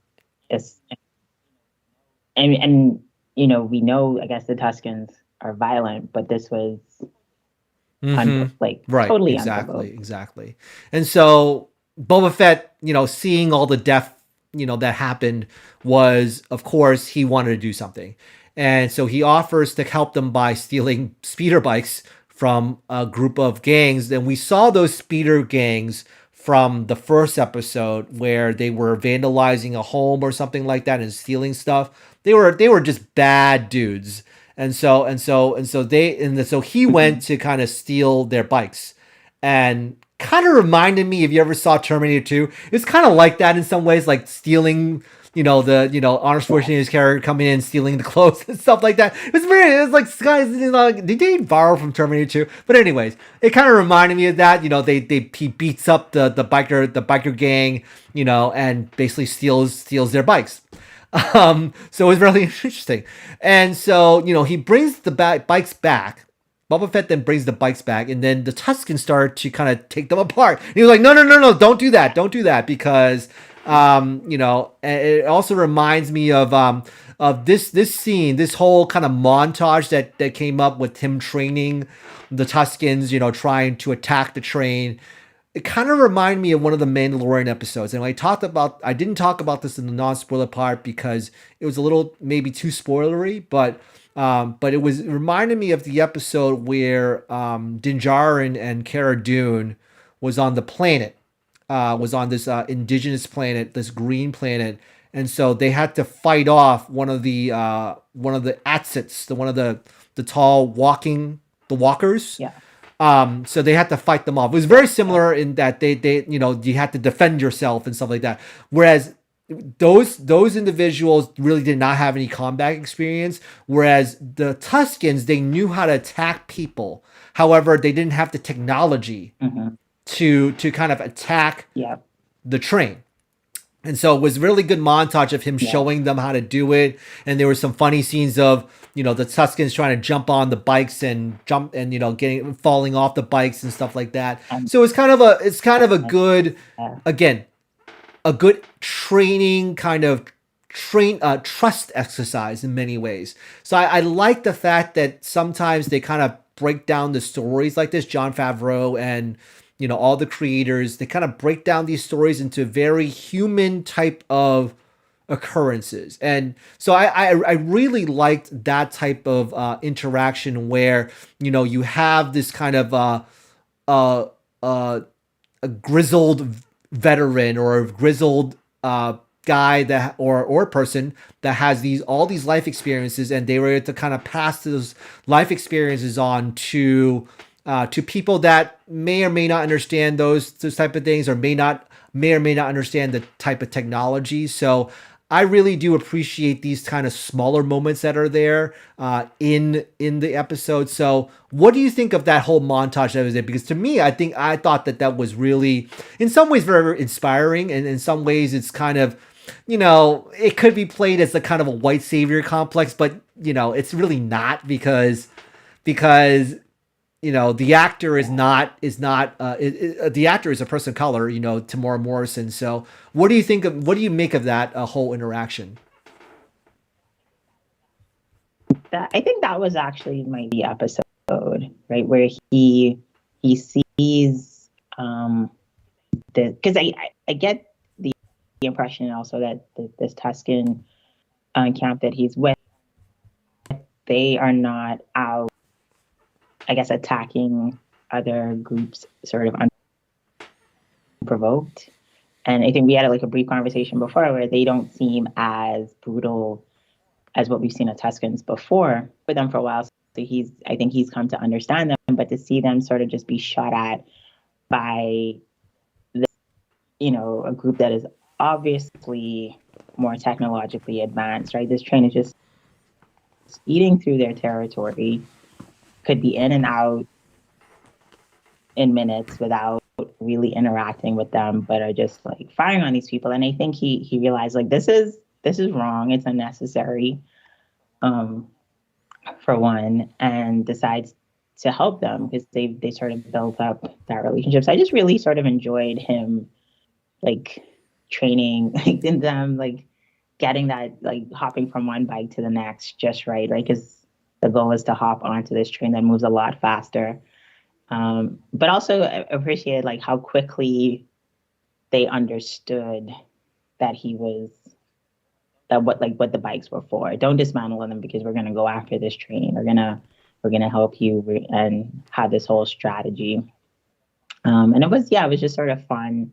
Just and we know I guess the Tuscans are violent, but this was Hmm. like Right. totally Exactly. unprovoked. Exactly. And so Boba Fett, seeing all the death, that happened, was, of course, he wanted to do something. And so he offers to help them by stealing speeder bikes from a group of gangs. And we saw those speeder gangs from the first episode where they were vandalizing a home or something like that and stealing stuff. They were just bad dudes. And so he went Mhm. to kind of steal their bikes, and kind of reminded me, if you ever saw Terminator 2, it's kind of like that in some ways, like stealing, Arnold Yes. Schwarzenegger's character coming in, stealing the clothes and stuff like that. It was like, guys, did they borrow from Terminator 2? But anyways, it kind of reminded me of that. He beats up the biker gang, and basically steals their bikes. So it was really interesting. And so, he brings the bikes back. Boba Fett then brings the bikes back, and then the Tuskens start to kind of take them apart. And he was like, no, no, no, no, don't do that, because, it also reminds me of this scene, this whole kind of montage that came up with him training the Tuskens, trying to attack the train. It kind of reminded me of one of the Mandalorian episodes. And I didn't talk about this in the non-spoiler part because it was a little maybe too spoilery, but it reminded me of the episode where Din Djarin and Cara Dune was on the planet, was on this indigenous planet, this green planet, and so they had to fight off one of the Atsits, one of the tall the walkers. Yeah. So they had to fight them off. It was Yeah. very similar in that they you had to defend yourself and stuff like that. Whereas those individuals really did not have any combat experience. Whereas the Tuskens, they knew how to attack people. However, they didn't have the technology Hmm. to kind of attack Yeah. the train. And so it was really good montage of him Yeah. showing them how to do it. And there were some funny scenes of, you know, the Tuskens trying to jump on the bikes and jump and, you know, falling off the bikes and stuff like that. And So it's kind of a good, again, a good training kind of trust exercise in many ways. So I like the fact that sometimes they kind of break down the stories like this. Jon Favreau and, you know, all the creators, they kind of break down these stories into very human type of occurrences. And so I really liked that type of interaction where, you know, you have this kind of uh, a grizzled veteran or a grizzled guy that or person that has all these life experiences, and they were able to kind of pass those life experiences on to people that may or may not understand those type of things, or may or may not understand the type of technology. So I really do appreciate these kind of smaller moments that are there in the episode. So what do you think of that whole montage that was there? Because to me, I thought that was really, in some ways, very inspiring, and in some ways, it's kind of, you know, it could be played as a kind of a white savior complex, but you know, it's really not, because you know, the actor is not the actor is a person of color, you know, Temuera Morrison. So what do you make of that whole interaction? I think that was actually the episode, right, where he sees because I get the impression also that this Tusken camp that he's with, they are not out, I guess, attacking other groups sort of unprovoked. And I think we had like a brief conversation before where they don't seem as brutal as what we've seen of Tuskens before with them for a while. So I think he's come to understand them, but to see them sort of just be shot at by you know, a group that is obviously more technologically advanced, right? This train is just eating through their territory, could be in and out in minutes without really interacting with them, but are just like firing on these people. And I think he realized like this is wrong. It's unnecessary, for one, and decides to help them because they sort of built up that relationship. So I just really sort of enjoyed him like training like in them, like getting that, like hopping from one bike to the next just right, because the goal is to hop onto this train that moves a lot faster. But also I appreciated like how quickly they understood that what the bikes were for. Don't dismantle them because we're gonna go after this train. We're gonna help you and have this whole strategy. And it was just sort of fun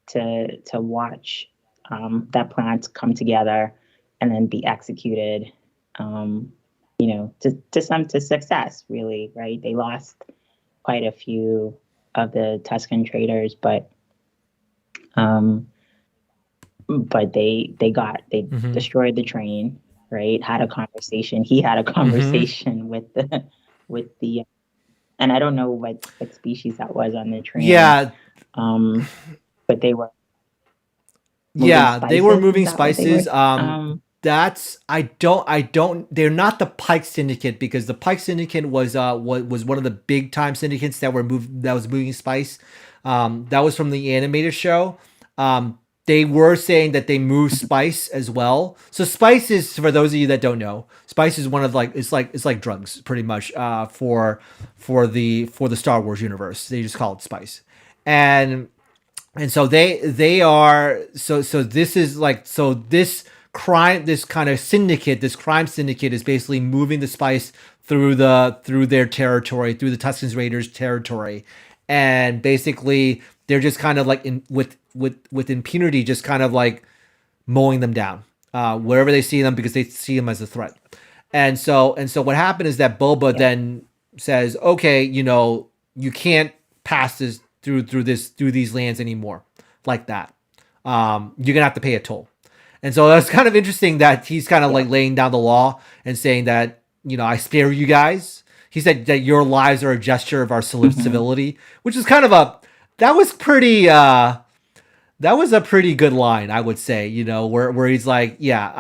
to watch that plan come together and then be executed, you know, to success, really, right? They lost quite a few of the Tusken traders, but they destroyed the train, right? Had a conversation. He had a conversation with the and I don't know what species that was on the train. Yeah. But they were they were moving spices. That's I don't they're not the Pike Syndicate, because the Pike Syndicate was one of the big time syndicates that was moving spice. That was from the animated show. They were saying that they move spice as well. So spice is, for those of you that don't know, spice is one of it's like drugs pretty much for the Star Wars universe. They just call it spice. And so they are this kind of syndicate, this crime syndicate is basically moving the spice through their territory, through the Tusken Raiders territory, and basically they're just kind of like with impunity, just kind of like mowing them down wherever they see them, because they see them as a threat. And so what happened is that Boba then says, okay, you know, you can't pass this through these lands anymore like that. You're gonna have to pay a toll. And so that's kind of interesting that he's kind of like laying down the law and saying that, you know, I spare you guys. He said that your lives are a gesture of our civility, which is kind of that was pretty That was a pretty good line, I would say, where he's like, yeah,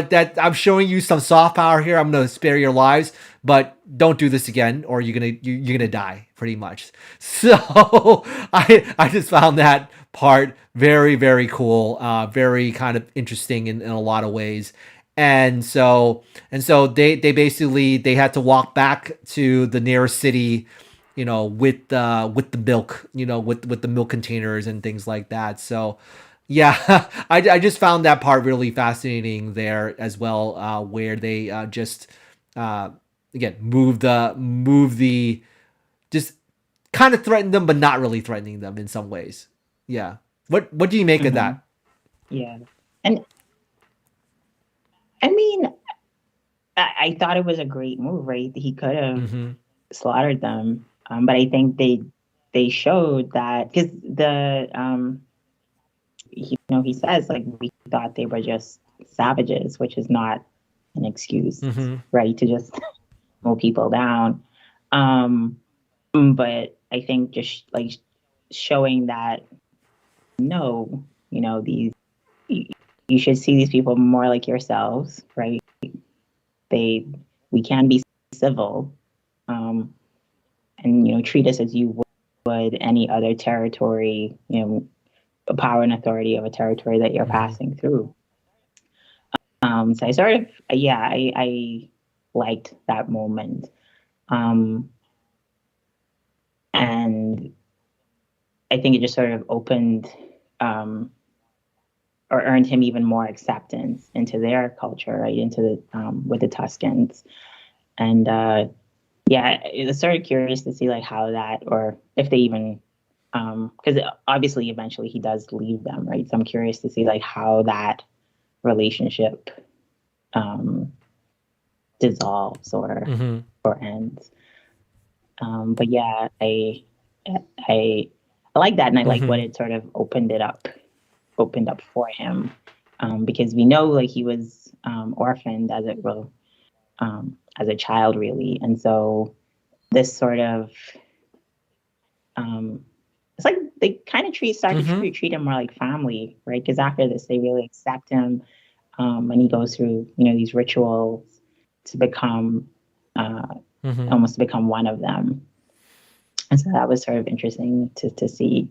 Yeah. I'm showing you some soft power here. I'm going to spare your lives, but don't do this again or you're going to die pretty much. So I just found that part very, very cool. Very kind of interesting in a lot of ways. And so they basically, they had to walk back to the nearest city, with the milk, with the milk containers and things like that. So yeah, I just found that part really fascinating there as well, where they just uh, again move the just kind of threaten them, but not really threatening them in some ways. Yeah. What do you make of Hmm. that? Yeah. And I mean, I thought it was a great move, right? He could have Mm-hmm. slaughtered them, but I think they showed that because he says like we thought they were just savages, which is not an excuse, Mm-hmm. right? To just mow people down. Um, but I think just like showing that no, these you, you should see these people more like yourselves, right? They we can be civil, um, and treat us as you would any other territory, power and authority of a territory that you're Mm-hmm. passing through. So I sort of, yeah, I liked that moment. Um, and I think it just sort of opened or earned him even more acceptance into their culture, right? Into with the Tuscans. And yeah, I was sort of curious to see like how that, or if they even, because obviously eventually he does leave them, right? So I'm curious to see like how that relationship um, dissolves Mm-hmm. or ends. But yeah, I I like that, and I like what Mm-hmm. it sort of opened up for him, because we know like he was orphaned as a child, really, and so this sort of um, it's like they kind of start to Mm-hmm. treat him more like family, right? Because after this, they really accept him, and he goes through these rituals to become uh, Mm-hmm. almost to become one of them. And so that was sort of interesting to see.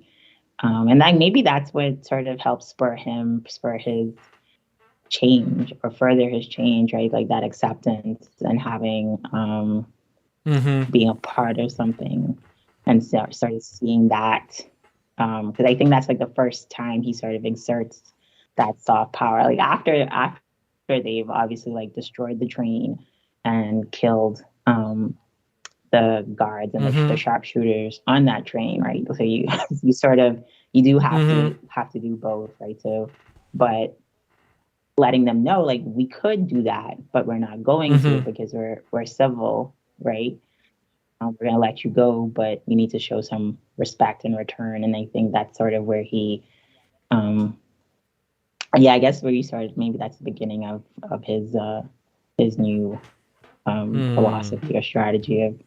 And then maybe that's what sort of helped spur his change or further his change, right? Like that acceptance and having Mm-hmm. being a part of something and started seeing that. Because I think that's like the first time he sort of exerts that soft power. Like after they've obviously like destroyed the train and killed the guards and the Mm-hmm. sharpshooters on that train, right? So you you sort of you do Mm-hmm. have to do both, right? So, but letting them know like we could do that, but we're not going to Mm-hmm. because we're civil, right? We're gonna let you go, but you need to show some respect in return. And I think that's sort of where he, um, yeah, I guess where you started. Maybe that's the beginning of his new Mm. philosophy or strategy of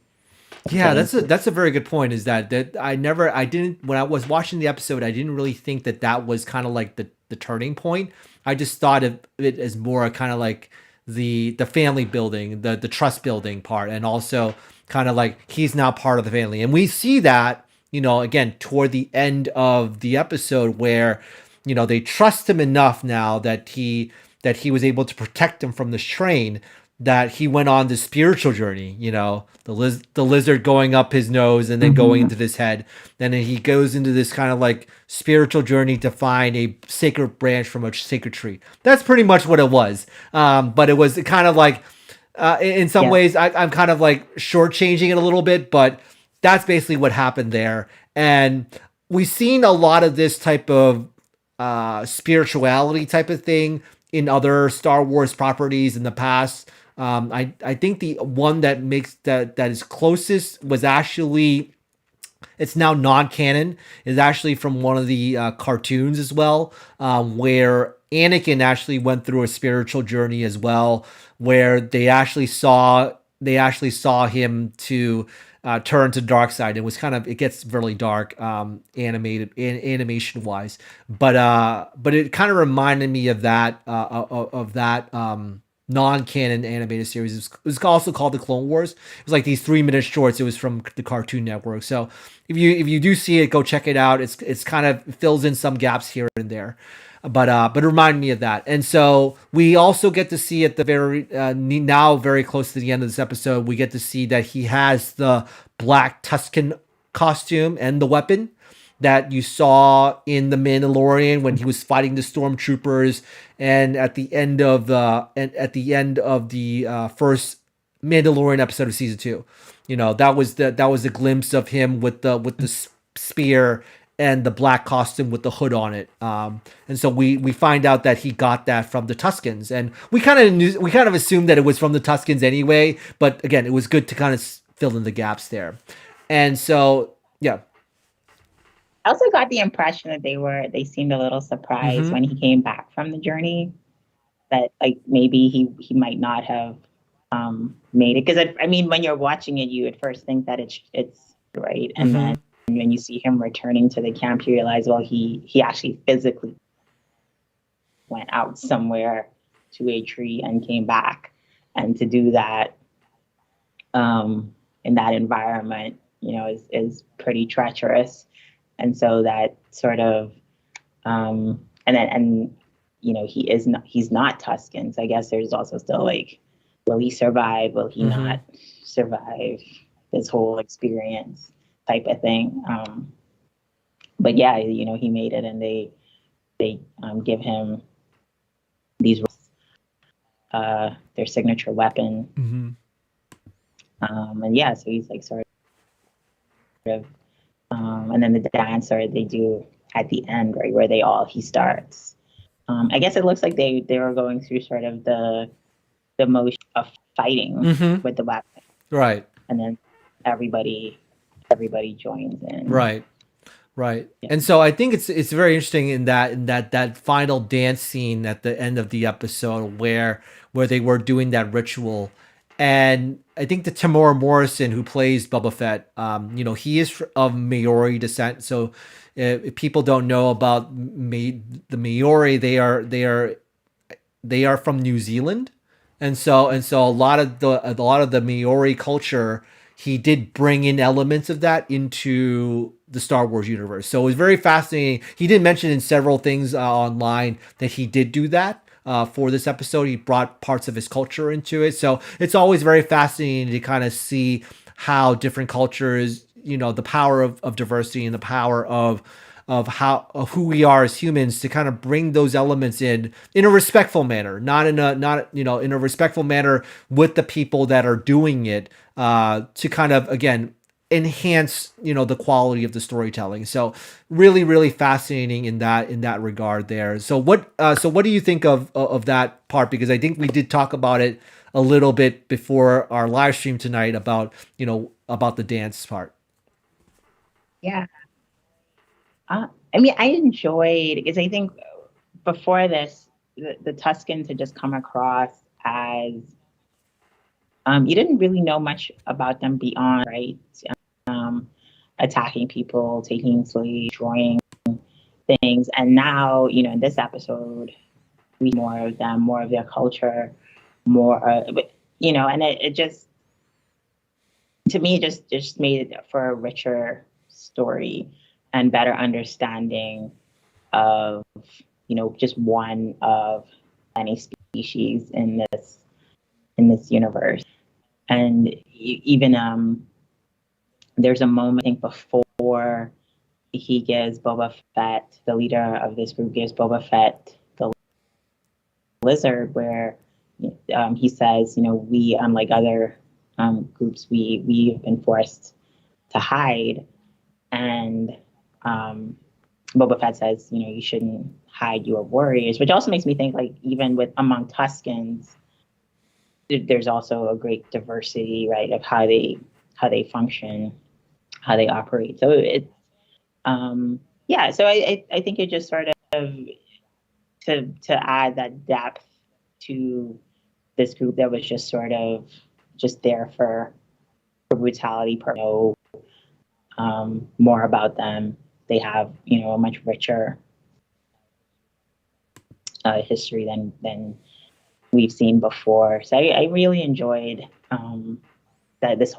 Yeah, getting that's a very good point. Is that I didn't, when I was watching the episode, I didn't really think that was kind of like the turning point. I just thought of it as more kind of like the family building, the trust building part, and also kind of like he's now part of the family, and we see that, again toward the end of the episode where they trust him enough now that he was able to protect them from this train, that he went on this spiritual journey, the lizard going up his nose and then going Mhm. into his head. And then he goes into this kind of like spiritual journey to find a sacred branch from a sacred tree. That's pretty much what it was. But it was kind of like, in some Yeah. ways, I'm kind of like shortchanging it a little bit, but that's basically what happened there. And we've seen a lot of this type of spirituality type of thing in other Star Wars properties in the past. I think the one that makes that is closest was actually, it's now non-canon, is actually from one of the cartoons as well, where Anakin actually went through a spiritual journey as well, where they actually saw him to turn to the dark side. It gets really dark, animation wise, but it kind of reminded me of that non-canon animated series. It was also called the Clone Wars. It was like these 3-minute shorts. It was from the Cartoon Network. So if you do see it, go check it out. It's kind of fills in some gaps here and there. But it reminded me of that. And so we also get to see at the now very close to the end of this episode, we get to see that he has the black Tusken costume and the weapon that you saw in the Mandalorian when he was fighting the stormtroopers, and at the end of the first Mandalorian episode of season 2. That was the glimpse of him with the spear and the black costume with the hood on it. And so we find out that he got that from the Tuskens, and we kind of assumed that it was from the Tuskens anyway. But again, it was good to kind of fill in the gaps there. And so, yeah. I also got the impression that they seemed a little surprised when he came back from the journey, that like maybe he might not have made it, because I mean, when you're watching it, you at first think that it's right, and then when you see him returning to the camp, you realize, well, he actually physically went out somewhere to a tree and came back, and to do that in that environment, is pretty treacherous. And so that sort of he's not Tusken. So I guess there's also still like, will he survive? Will he not survive this whole experience type of thing? But yeah, he made it, and they give him these their signature weapon. And yeah, so he's like sort of and then the dance they do at the end, right, where he starts. I guess it looks like they were going through sort of the motion of fighting with the weapon, right? And then everybody joins in, right. Yeah. And so I think it's very interesting in that final dance scene at the end of the episode where they were doing that ritual. And I think the Temuera Morrison, who plays Boba Fett, he is of Maori descent. So if people don't know about the Maori, they are from New Zealand, and so a lot of the Maori culture, he did bring in elements of that into the Star Wars universe. So it was very fascinating. He did mention in several things online that he did do that. For this episode, he brought parts of his culture into it. So it's always very fascinating to kind of see how different cultures, the power of diversity and the power of who we are as humans, to kind of bring those elements in a respectful manner, in a respectful manner with the people that are doing it, to kind of, again, enhance the quality of the storytelling. So really, really fascinating in that regard there. So what do you think of that part? Because I think we did talk about it a little bit before our live stream tonight about the dance part. Yeah. I mean, I enjoyed, because I think before this, the Tuskens had just come across as you didn't really know much about them beyond, right? Attacking people, taking slaves, destroying things. And now, in this episode, we see more of them, more of their culture, more, and it just, to me, just made it for a richer story and better understanding of, just one of many species in this universe. And even there's a moment, I think, before he gives Boba Fett, the leader of this group, gives Boba Fett the lizard, where he says, we, unlike other groups, we've been forced to hide. And Boba Fett says, you shouldn't hide your warriors, which also makes me think, like, even among Tuskens, there's also a great diversity, right, of how they function, how they operate. So it's so I think it just sort of to add that depth to this group that was just sort of just there for brutality, know more about them. They have, a much richer history than we've seen before. So I really enjoyed that this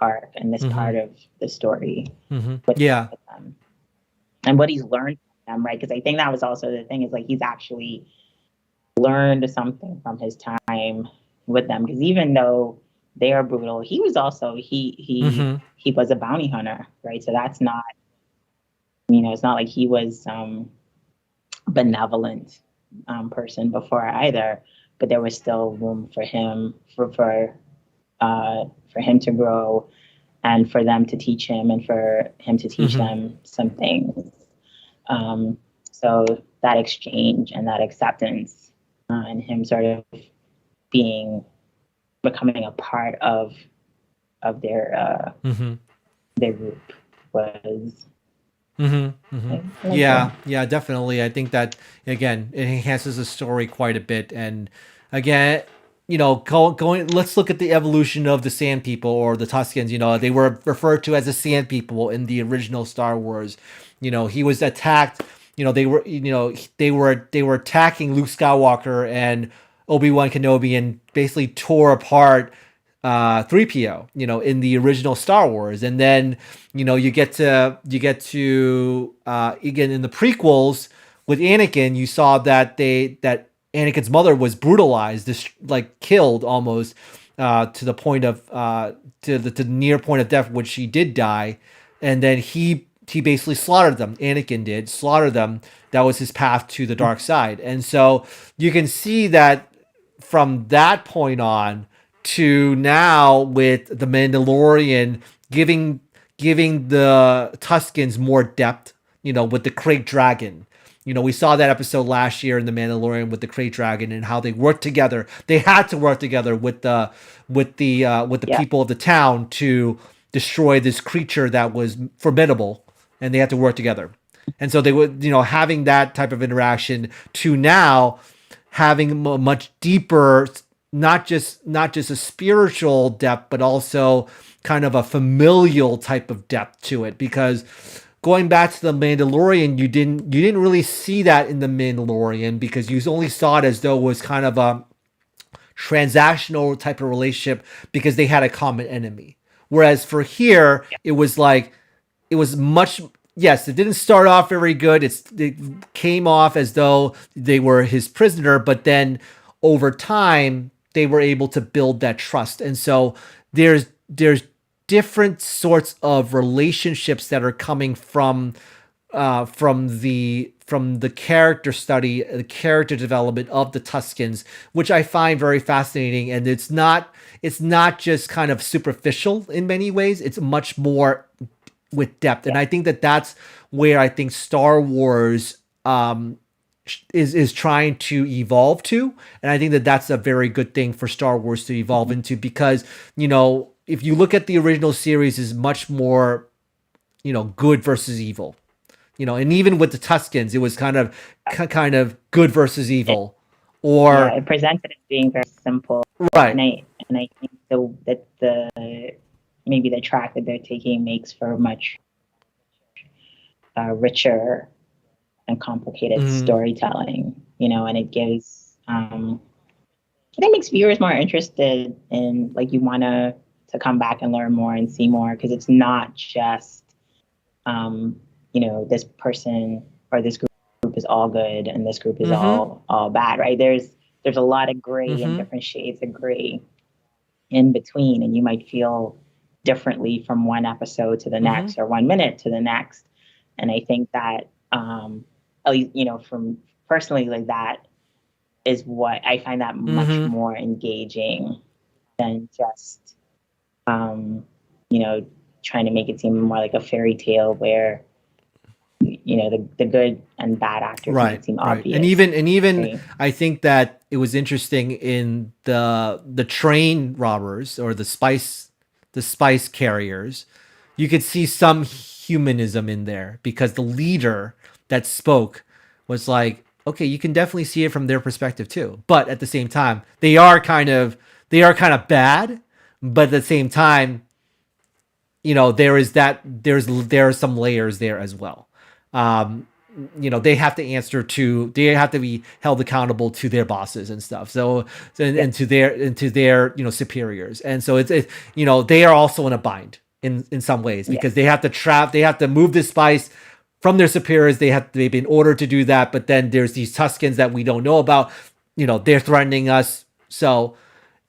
arc and this part of the story with them, and what he's learned from them, right? Because I think that was also the thing, is like he's actually learned something from his time with them. Because even though they are brutal, he was also he was a bounty hunter, right? So that's not, it's not like he was benevolent person before either, but there was still room for him for him to grow, and for them to teach him, and for him to teach them some things. So that exchange and that acceptance, and him sort of becoming a part of their group was. Yeah, definitely. I think that, again, it enhances the story quite a bit. And again, going, let's look at the evolution of the Sand People, or the Tuskens. They were referred to as the Sand People in the original Star Wars. He was attacked. They were attacking Luke Skywalker and Obi-Wan Kenobi, and basically tore apart 3PO, in the original Star Wars. And then, you get to again in the prequels with Anakin, you saw that Anakin's mother was brutalized, killed almost, to the point of to the near point of death, which she did die. And then he basically slaughtered them. Anakin did slaughter them. That was his path to the dark side. And so you can see that from that point on to now, with the Mandalorian giving the Tuskens more depth, with the Krayt Dragon. We saw that episode last year in The Mandalorian with the Krayt Dragon, and how they worked together. They had to work together with the people of the town to destroy this creature that was formidable, and they had to work together. And so they would, having that type of interaction, to now having a much deeper, not just a spiritual depth, but also kind of a familial type of depth to it. Because going back to the Mandalorian, you didn't really see that in the Mandalorian, because you only saw it as though it was kind of a transactional type of relationship, because they had a common enemy. Whereas for here, it was much. Yes, it didn't start off very good. It came off as though they were his prisoner, but then over time they were able to build that trust. And so there's different sorts of relationships that are coming from the character study, the character development of the Tuskens, which I find very fascinating. And it's not just kind of superficial in many ways. It's much more with depth. And I think that's where I think Star Wars is trying to evolve to. And I think that's a very good thing for Star Wars to evolve into, because, if you look at the original series, is much more, good versus evil, and even with the Tuskens, it was kind of good versus evil, or it presented it being very simple. Right. And I think that maybe the track that they're taking makes for much richer and complicated storytelling, and it gives, I think, makes viewers more interested in, like, you want to come back and learn more and see more, because it's not just, this person or this group is all good and this group is all bad, right? There's a lot of gray and different shades of gray in between, and you might feel differently from one episode to the next, or 1 minute to the next. And I think that, at least, from personally, like, that is what I find that much more engaging than just, trying to make it seem more like a fairy tale where, the good and bad actors make it seem obvious. And even I think that it was interesting in the train robbers, or the spice carriers. You could see some humanism in there, because the leader that spoke was like, okay, you can definitely see it from their perspective too. But at the same time, they are kind of bad, but at the same time, you know, there are some layers there as well. You know, they have to they have to be held accountable to their bosses and stuff. So, and to their, you know, superiors. And so it's, you know, they are also in a bind in some ways, because they have to move this spice from their superiors. They've been ordered to do that. But then there's these Tuskens that we don't know about, you know, they're threatening us. So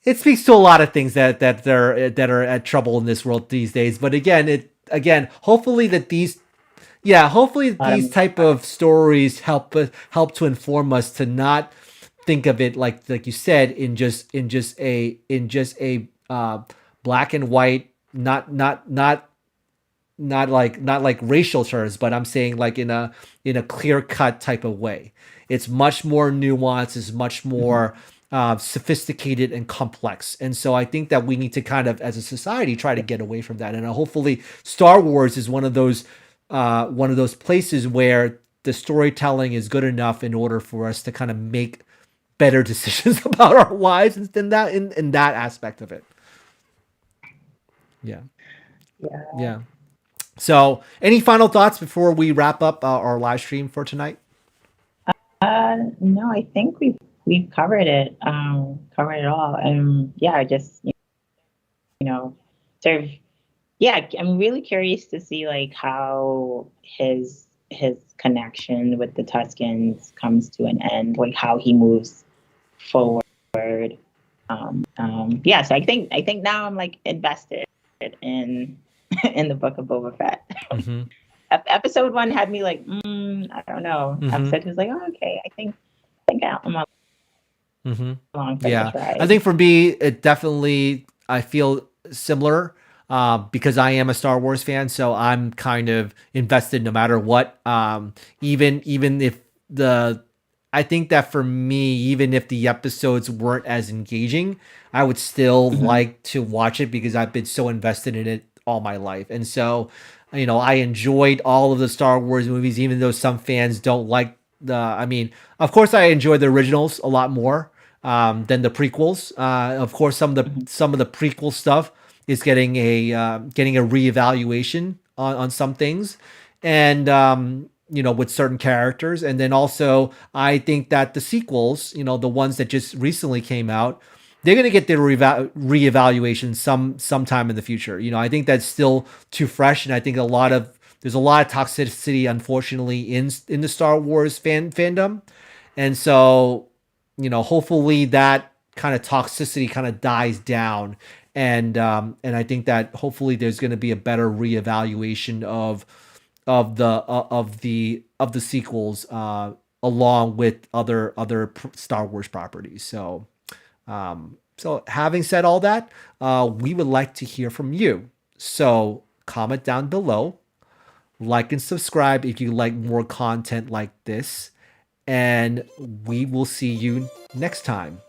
it speaks to a lot of things that are at trouble in this world these days. But again, hopefully these type of stories help to inform us to not think of it like you said in just a black and white, not like racial terms, but I'm saying like in a clear cut type of way. It's much more nuanced, it's much more sophisticated and complex. And so I think that we need to kind of, as a society, try to get away from that. And hopefully Star Wars is one of those places where the storytelling is good enough in order for us to kind of make better decisions about our lives in that aspect of it. Yeah. So, any final thoughts before we wrap up our live stream for tonight? No, I think we've covered it. Covered it all. Yeah, just, you know, sort of. Yeah, I'm really curious to see like how his connection with the Tuskens comes to an end, like how he moves forward. Yeah, so I think now I'm like invested in the Book of Boba Fett. Mm-hmm. Episode 1 had me like, I don't know. Mm-hmm. Episode 2 was like, oh, okay, I think I'm on. Mm-hmm. Yeah, I think for me, it definitely, I feel similar. Because I am a Star Wars fan, so I'm kind of invested no matter what. Even if I think that for me, even if the episodes weren't as engaging, I would still like to watch it because I've been so invested in it all my life. And so, you know, I enjoyed all of the Star Wars movies, even though some fans don't like I mean, of course, I enjoy the originals a lot more than the prequels. Of course, some of the prequel stuff is getting a reevaluation on some things, and you know, with certain characters. And then also, I think that the sequels, you know, the ones that just recently came out, they're going to get their reevaluation sometime in the future. You know, I think that's still too fresh, and I think there's a lot of toxicity, unfortunately, in the Star Wars fandom, and so, you know, hopefully that kind of toxicity kind of dies down. And I think that hopefully there's going to be a better reevaluation of the sequels along with other Star Wars properties. So having said all that, we would like to hear from you. So comment down below, like and subscribe if you like more content like this, and we will see you next time.